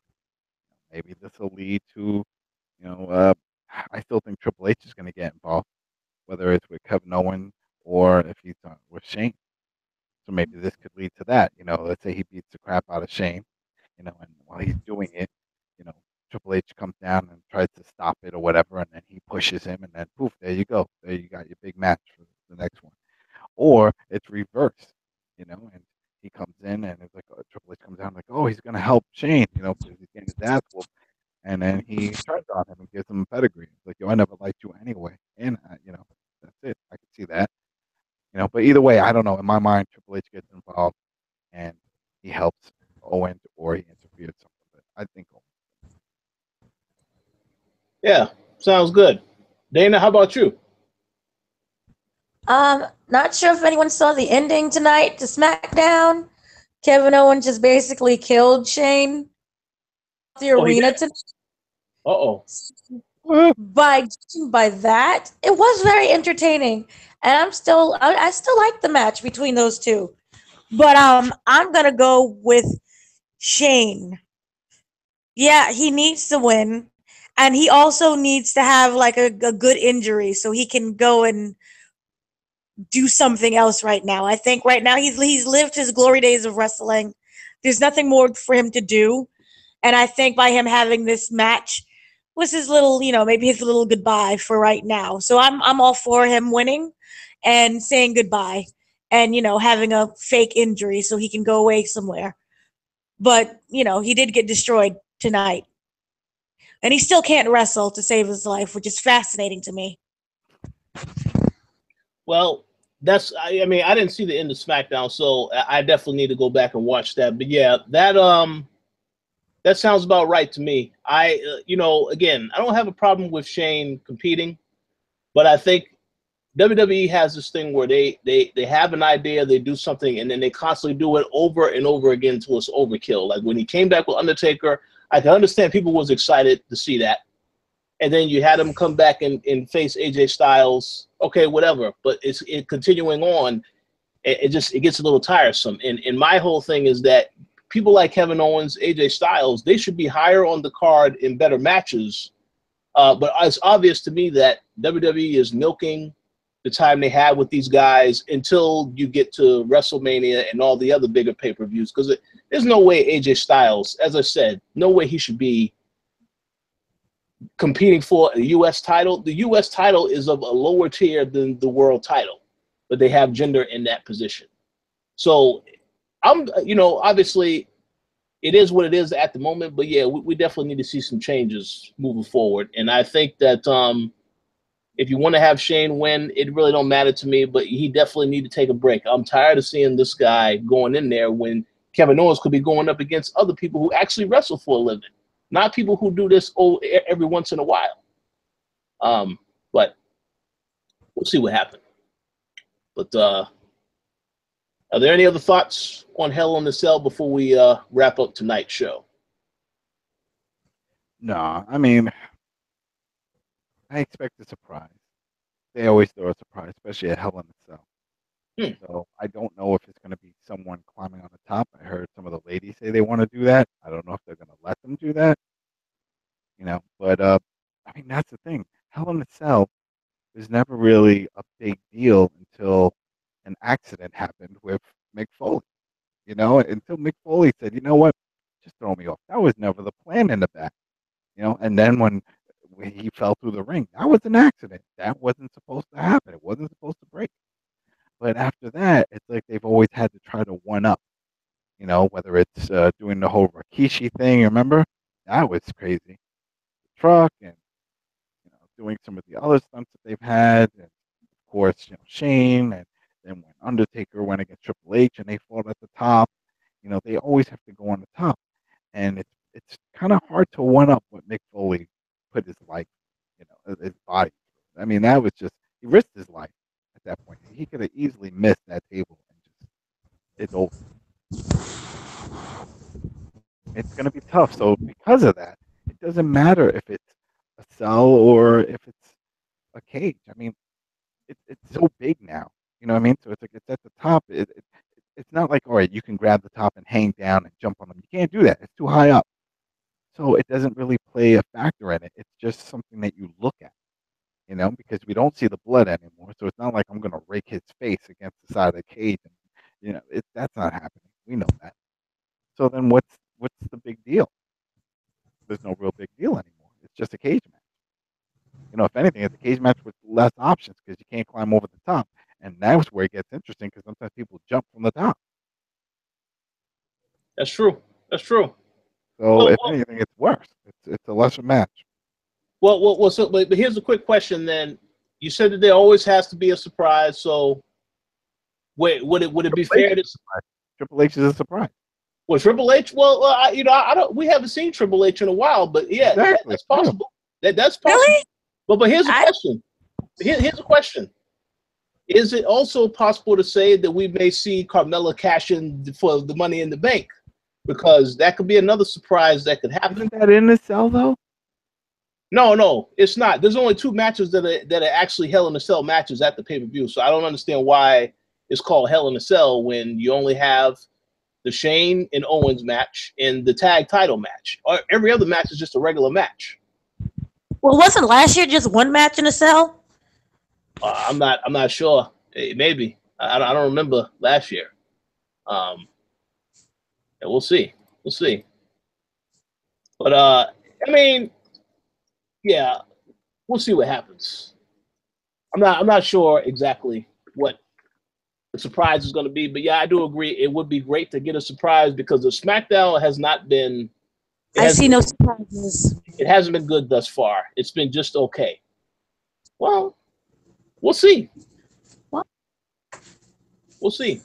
Maybe this will lead to, I still think Triple H is going to get involved, whether it's with Kevin Owens or if he's with Shane. So maybe this could lead to that. Let's say he beats the crap out of Shane, and while he's doing it, you know, Triple H comes down and tries to stop it or whatever, and then he pushes him, and then poof, there you go. There you got your big match for the next one. Or it's reversed, and he comes in and it's like Triple H comes down like, oh, he's gonna help Shane, because he's getting his ass whooped, and then he turns on him and gives him a pedigree. It's like, yo, I never liked you anyway, and that's it. I can see that. But either way, I don't know. In my mind, Triple H gets involved and he helps Owens or he interferes something. But I think Owens. Yeah, sounds good. Dana, how about you? Not sure if anyone saw the ending tonight to SmackDown. Kevin Owens just basically killed Shane the arena tonight. By that, it was very entertaining, and I still like the match between those two. But I'm gonna go with Shane. Yeah, he needs to win, and he also needs to have like a good injury so he can go and do something else right now. I think right now he's lived his glory days of wrestling. There's nothing more for him to do, and I think by him having this match was his little, maybe his little goodbye for right now. So I'm all for him winning and saying goodbye, and having a fake injury so he can go away somewhere. But he did get destroyed tonight, and he still can't wrestle to save his life, which is fascinating to me. Well, I mean, I didn't see the end of SmackDown, so I definitely need to go back and watch that. But yeah, that sounds about right to me. Again, I don't have a problem with Shane competing, but I think WWE has this thing where they have an idea, they do something, and then they constantly do it over and over again until it's overkill. Like when he came back with Undertaker, I can understand people was excited to see that. And then you had him come back and face AJ Styles. Okay, whatever. But it's continuing on. It gets a little tiresome. And my whole thing is that people like Kevin Owens, AJ Styles, they should be higher on the card in better matches. But it's obvious to me that WWE is milking the time they have with these guys until you get to WrestleMania and all the other bigger pay-per-views. Because there's no way AJ Styles, as I said, no way he should be competing for a U.S. title. The U.S. title is of a lower tier than the world title, but they have gender in that position. So obviously it is what it is at the moment, but yeah, we definitely need to see some changes moving forward. And I think that if you want to have Shane win, it really don't matter to me, but he definitely need to take a break. I'm tired of seeing this guy going in there when Kevin Owens could be going up against other people who actually wrestle for a living. Not people who do this every once in a while. But we'll see what happens. But are there any other thoughts on Hell in a Cell before we wrap up tonight's show? No, I mean, I expect a surprise. They always throw a surprise, especially at Hell in a Cell. So I don't know if it's going to be someone climbing on the top. I heard some of the ladies say they want to do that. I don't know if they're going to let them do that. But I mean, that's the thing. Hell in a Cell was never really a big deal until an accident happened with Mick Foley. Until Mick Foley said, you know what, just throw me off. That was never the plan in the back. And then when he fell through the ring, that was an accident. That wasn't supposed to happen. It wasn't supposed to break. But after that, it's like they've always had to try to one up. Whether it's doing the whole Rikishi thing, remember? That was crazy. Truck and doing some of the other stunts that they've had, and of course Shane, and then when Undertaker went against Triple H and they fought at the top, they always have to go on the top, and it's kind of hard to one up what Mick Foley put his life, his body through. I mean, that was just he risked his life at that point. He could have easily missed that table and just it's over. It's going to be tough. So because of that, it doesn't matter if it's a cell or if it's a cage. I mean, it's so big now. You know what I mean? So it's like it's at the top. It's not like, all right, you can grab the top and hang down and jump on them. You can't do that. It's too high up. So it doesn't really play a factor in it. It's just something that you look at, because we don't see the blood anymore. So it's not like I'm going to rake his face against the side of the cage. And, that's not happening. We know that. So then what's the big deal? There's no real big deal anymore. It's just a cage match. If anything, it's a cage match with less options because you can't climb over the top. And that's where it gets interesting because sometimes people jump from the top. That's true. That's true. So if anything, it's worse. It's a lesser match. Well. So, but here's a quick question. Then you said that there always has to be a surprise. So, wait, would it be fair to Triple H is a surprise? Well, Triple H. Well, I don't. We haven't seen Triple H in a while, but yeah, exactly. that's possible. That's possible. Really? But here's a question. Here's a question. Is it also possible to say that we may see Carmella cash in for the Money in the Bank? Because that could be another surprise that could happen. Isn't that in the cell though? No, it's not. There's only 2 matches that are actually Hell in a Cell matches at the pay-per-view. So I don't understand why it's called Hell in a Cell when you only have the Shane and Owens match and the tag title match. Or every other match is just a regular match. Well, wasn't last year just 1 match in a cell? I'm not sure. Maybe I don't remember last year. And we'll see. But I mean, yeah, we'll see what happens. I'm not sure exactly what the surprise is going to be, but yeah, I do agree. It would be great to get a surprise because the SmackDown has not been. I see no surprises. It hasn't been good thus far. It's been just okay. Well, we'll see. We'll see.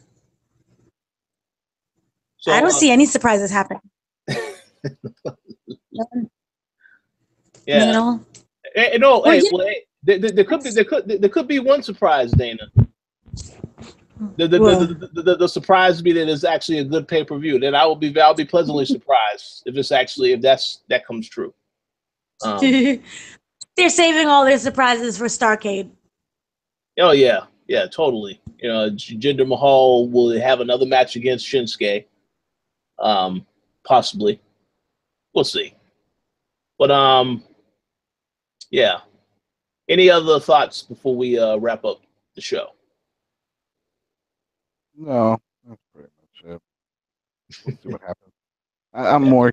So, I don't see any surprises happening. Yeah. No. There could be one surprise, Dana. The surprise would be that it's actually a good pay-per-view. Then I'll be pleasantly surprised if that comes true. They're saving all their surprises for Starrcade. Oh yeah, totally. Jinder Mahal will have another match against Shinsuke. Possibly. We'll see. But yeah. Any other thoughts before we wrap up the show? No, that's pretty much it. We'll see what happens. I'm more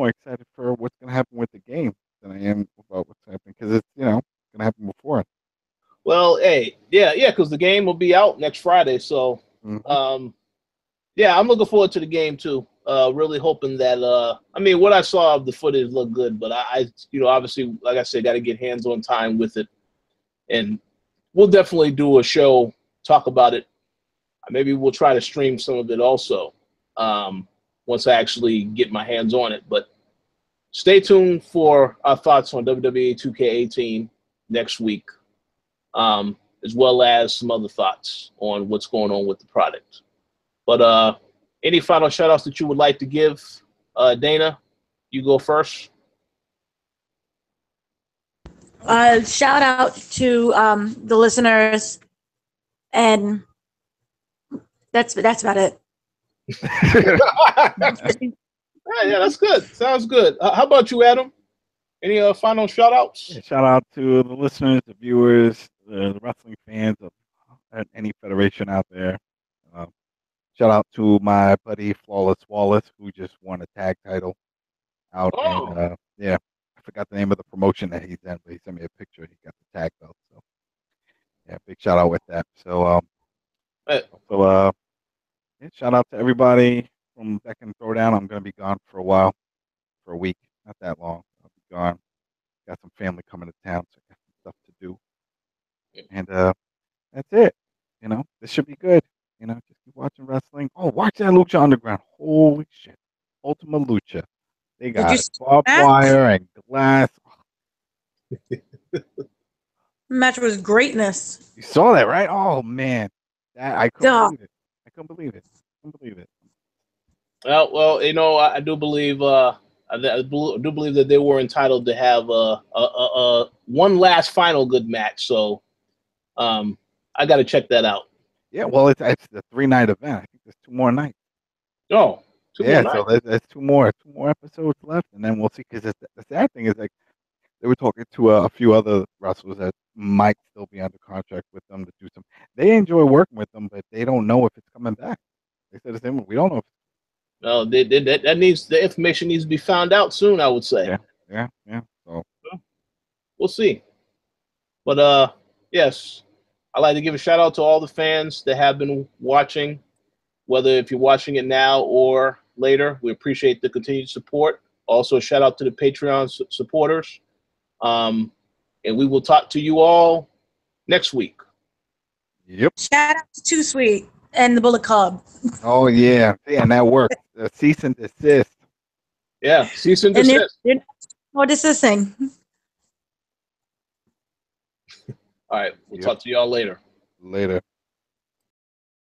excited for what's going to happen with the game than I am about what's happening because it's going to happen before. Well, hey, yeah, because the game will be out next Friday. So, yeah, I'm looking forward to the game too. Really hoping that what I saw of the footage looked good, but I obviously, like I said, got to get hands-on time with it, and we'll definitely do a show, talk about it. Maybe we'll try to stream some of it also once I actually get my hands on it. But stay tuned for our thoughts on WWE 2K18 next week, as well as some other thoughts on what's going on with the product. But any final shout-outs that you would like to give? Dana, you go first. Shout out to the listeners, and that's about it. Yeah, that's good. Sounds good. How about you, Adam? Any final shout-outs? Yeah, shout out to the listeners, the viewers, the wrestling fans of any federation out there. Shout out to my buddy Flawless Wallace, who just won a tag title out. Oh. And, yeah, I forgot the name of the promotion that he's in, but he sent me a picture. He got the tag belt. So, yeah, big shout out with that. So, yeah, shout out to everybody from Beck and Throwdown. I'm going to be gone for a while, for a week, not that long. I'll be gone. Got some family coming to town, so I got some stuff to do. And that's it. This should be good. You know, just keep watching wrestling. Oh, watch that Lucha Underground. Holy shit. Ultima Lucha. They Did you got see barbed that? wire and glass. The match was greatness. You saw that, right? Oh, man. I couldn't Duh. believe it. I couldn't believe it. I couldn't believe it. Well, you know, I do believe do believe that they were entitled to have one last final good match. So I got to check that out. Yeah, well, it's the 3-night event. I think there's 2 more nights. Oh, two more Yeah, nights. so there's 2 more episodes left, and then we'll see. Because the sad thing is, like, they were talking to a few other wrestlers that might still be under contract with them to do some. They enjoy working with them, but they don't know if it's coming back. They said the same. We don't know. No, that needs the information needs to be found out soon. I would say. Yeah. So We'll see. But yes, I'd like to give a shout out to all the fans that have been watching, whether if you're watching it now or later. We appreciate the continued support. Also, a shout out to the Patreon supporters. And we will talk to you all next week. yep. Shout out to Too Sweet and the Bullet Club. Oh yeah, and that worked. Cease and desist. Yeah, cease and And desist. they're more desisting. All right, we'll Yep. talk to y'all later. Later.